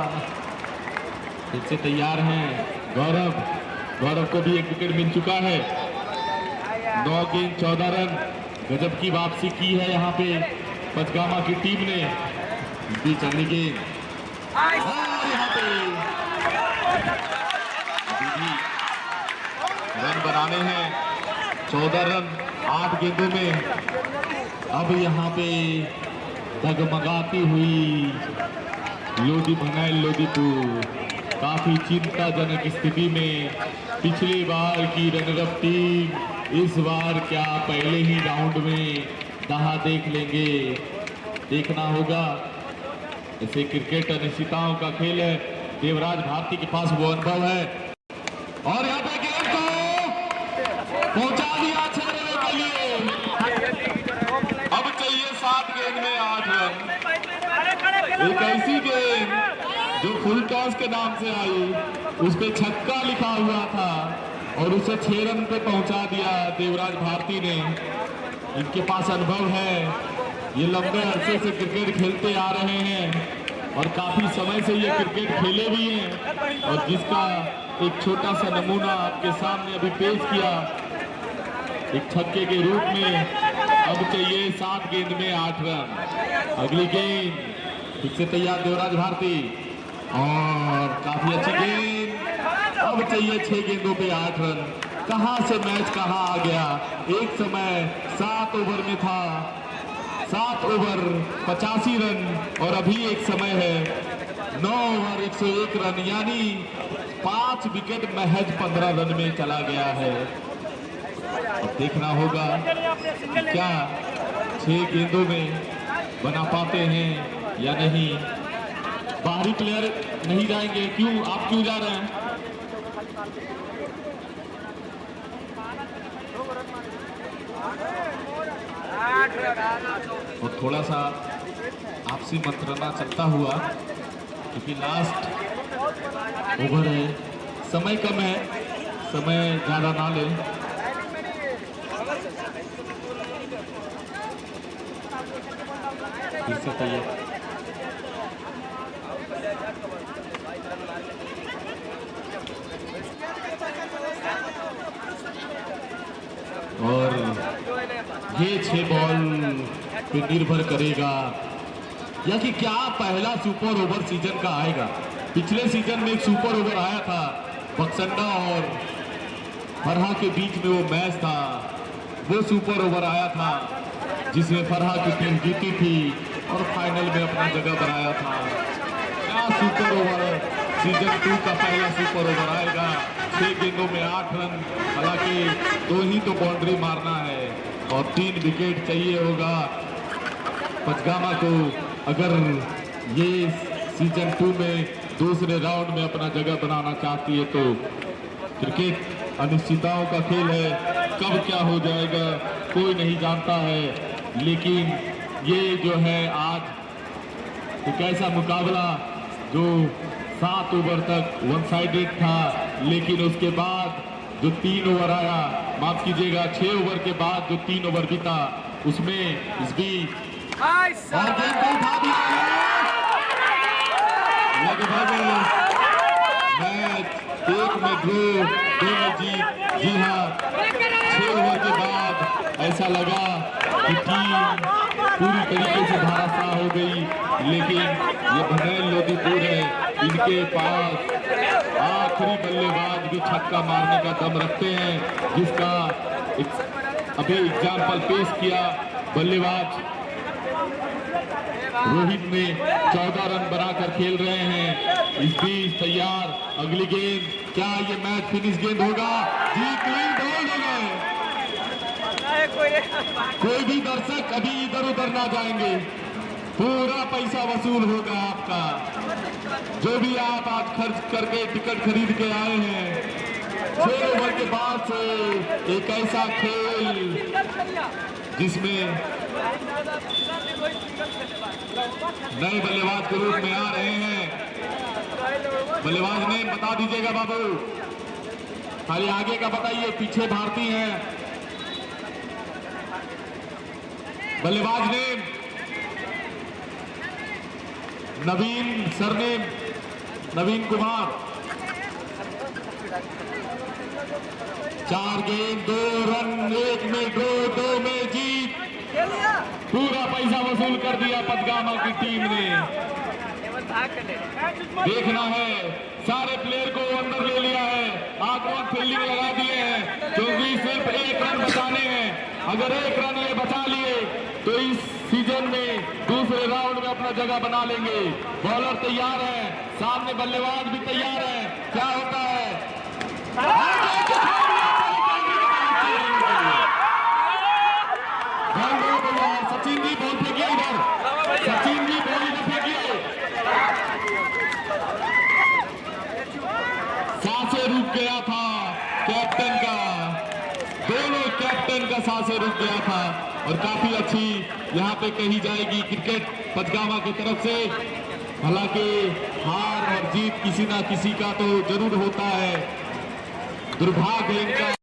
फिर से तैयार हैं गौरव। गौरव को भी 1 विकेट मिल चुका है। 9 गेंद 14 रन। गजब की वापसी की है यहाँ पे पंचगामा की टीम ने। बीच अगली गेंद यहाँ पे रन बनाने हैं। 14 रन 8 गेंदों में। अब यहाँ पे डगमगाती हुई बघेल लोदीपुर काफी चिंताजनक स्थिति में। पिछली बार की रनरअप टीम इस बार क्या पहले ही राउंड में दहा देख लेंगे। देखना होगा। ऐसे क्रिकेट अनिश्चितताओं का खेल है। देवराज भारती के पास वो अनुभव है और यहाँ पे गेंद को पहुंचा दिया 6 रनों के लिए। अब चाहिए 7 गेंद में 8 रन। एक ऐसी गेंद जो फुल टॉस के नाम से आई, उस पे छक्का लिखा हुआ था और उसे 6 रन पे पहुंचा दिया देवराज भारती ने। इनके पास अनुभव है, ये लंबे अरसे से क्रिकेट खेलते आ रहे हैं और काफी समय से ये क्रिकेट खेले भी हैं और जिसका एक छोटा सा नमूना आपके सामने अभी पेश किया एक छक्के के रूप में। अब चाहिए 7 गेंद में 8 रन। अगली गेंद फिर से तैयार देवराज भारती और काफी अच्छी गेंद। अब चाहिए 6 गेंदों पे 8 रन। कहां से मैच कहां आ गया। एक समय 7 ओवर में था, 7 ओवर 85 रन और अभी एक समय है 9 ओवर 101 रन, यानी 5 विकेट महज 15 रन में चला गया है। अब देखना होगा कि क्या 6 गेंदों में बना पाते हैं या नहीं। बाहरी प्लेयर नहीं जाएंगे। क्यों, आप क्यों जा रहे हैं? और थोड़ा सा आपसी मंत्रणा चलता हुआ, क्योंकि लास्ट ओवर है, समय कम है, समय ज्यादा ना ले। फिर से तैयार, और ये 6 बॉल पे निर्भर करेगा या कि क्या पहला सुपर ओवर सीजन का आएगा। पिछले सीजन में एक सुपर ओवर आया था, बक्संडा और फरहा के बीच में वो मैच था, वो सुपर ओवर आया था जिसमें फरहा की टीम जीती थी और फाइनल में अपना जगह बनाया था। क्या सुपर ओवर सीजन 2 का पहला सुपर ओवर आएगा? 6 गेंदों में 8 रन, हालांकि 2 ही तो बाउंड्री मारना है और 3 विकेट चाहिए होगा पचगामा को अगर ये सीजन 2 में दूसरे राउंड में अपना जगह बनाना चाहती है। तो क्रिकेट अनिश्चितताओं का खेल है, कब क्या हो जाएगा कोई नहीं जानता है, लेकिन ये जो है आज एक ऐसा मुकाबला जो 7 ओवर तक वन साइडेड था, लेकिन उसके बाद जो 3 ओवर आया, माफ कीजिएगा 6 ओवर के बाद जो 3 ओवर बीता उसमें इस बीच और गेंद को उठा दिया लगभग मैच 1 में ड्रॉ 2 में जीत। जी हाँ, 6 ओवर के बाद ऐसा लगा कि टीम पूरी तरीके से धराशायी हो गई, लेकिन ये भनैल लोदीपुर है, इनके पास आखिरी बल्लेबाज भी छक्का मारने का दम रखते हैं, जिसका अभी एग्जाम्पल पेश किया बल्लेबाज रोहित ने 14 रन बनाकर खेल रहे हैं। इस बीच तैयार अगली गेंद, क्या ये मैच फिनिश गेंद होगा? जी, क्लीन बोल्ड हो गए। कोई भी दर्शक अभी इधर उधर ना जाएंगे, पूरा पैसा वसूल होगा आपका, जो भी आप आज खर्च करके टिकट खरीद के आए हैं। 6 ओवर के बाद से एक ऐसा खेल जिसमें नए बल्लेबाज के रूप में आ रहे हैं। बल्लेबाज ने बता दीजिएगा बाबू, खाली आगे का बताइए, पीछे भारतीय हैं। बल्लेबाज ने नवीन, सरनेम नवीन कुमार। 4 गेंद 2 रन, 1 में ड्रॉ 2 में जीत। पूरा पैसा वसूल कर दिया पचगामा की टीम ने। देखना है, सारे प्लेयर को अंदर ले लिया है, आक्रमण फील्डिंग लगा दिए हैं, क्योंकि सिर्फ 1 रन बचाने हैं। अगर 1 रन ये बचा लिए तो इस सीजन में दूसरे राउंड में अपना जगह बना लेंगे। बॉलर तैयार है, सामने बल्लेबाज भी तैयार है, क्या होता है? सचिन जी बॉल फेंकिए इधर, सचिन जी बॉल इधर फेंकिए। सांसें रुक गया था कैप्टन का, दोनों कैप्टन का सांसें रुक गया था, और काफी अच्छी यहाँ पे कही जाएगी क्रिकेट पचगामा की तरफ से। हालांकि हार और जीत किसी ना किसी का तो जरूर होता है, दुर्भाग्य इनका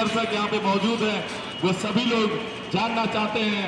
दर्शक यहाँ पे मौजूद हैं, वो सभी लोग जानना चाहते हैं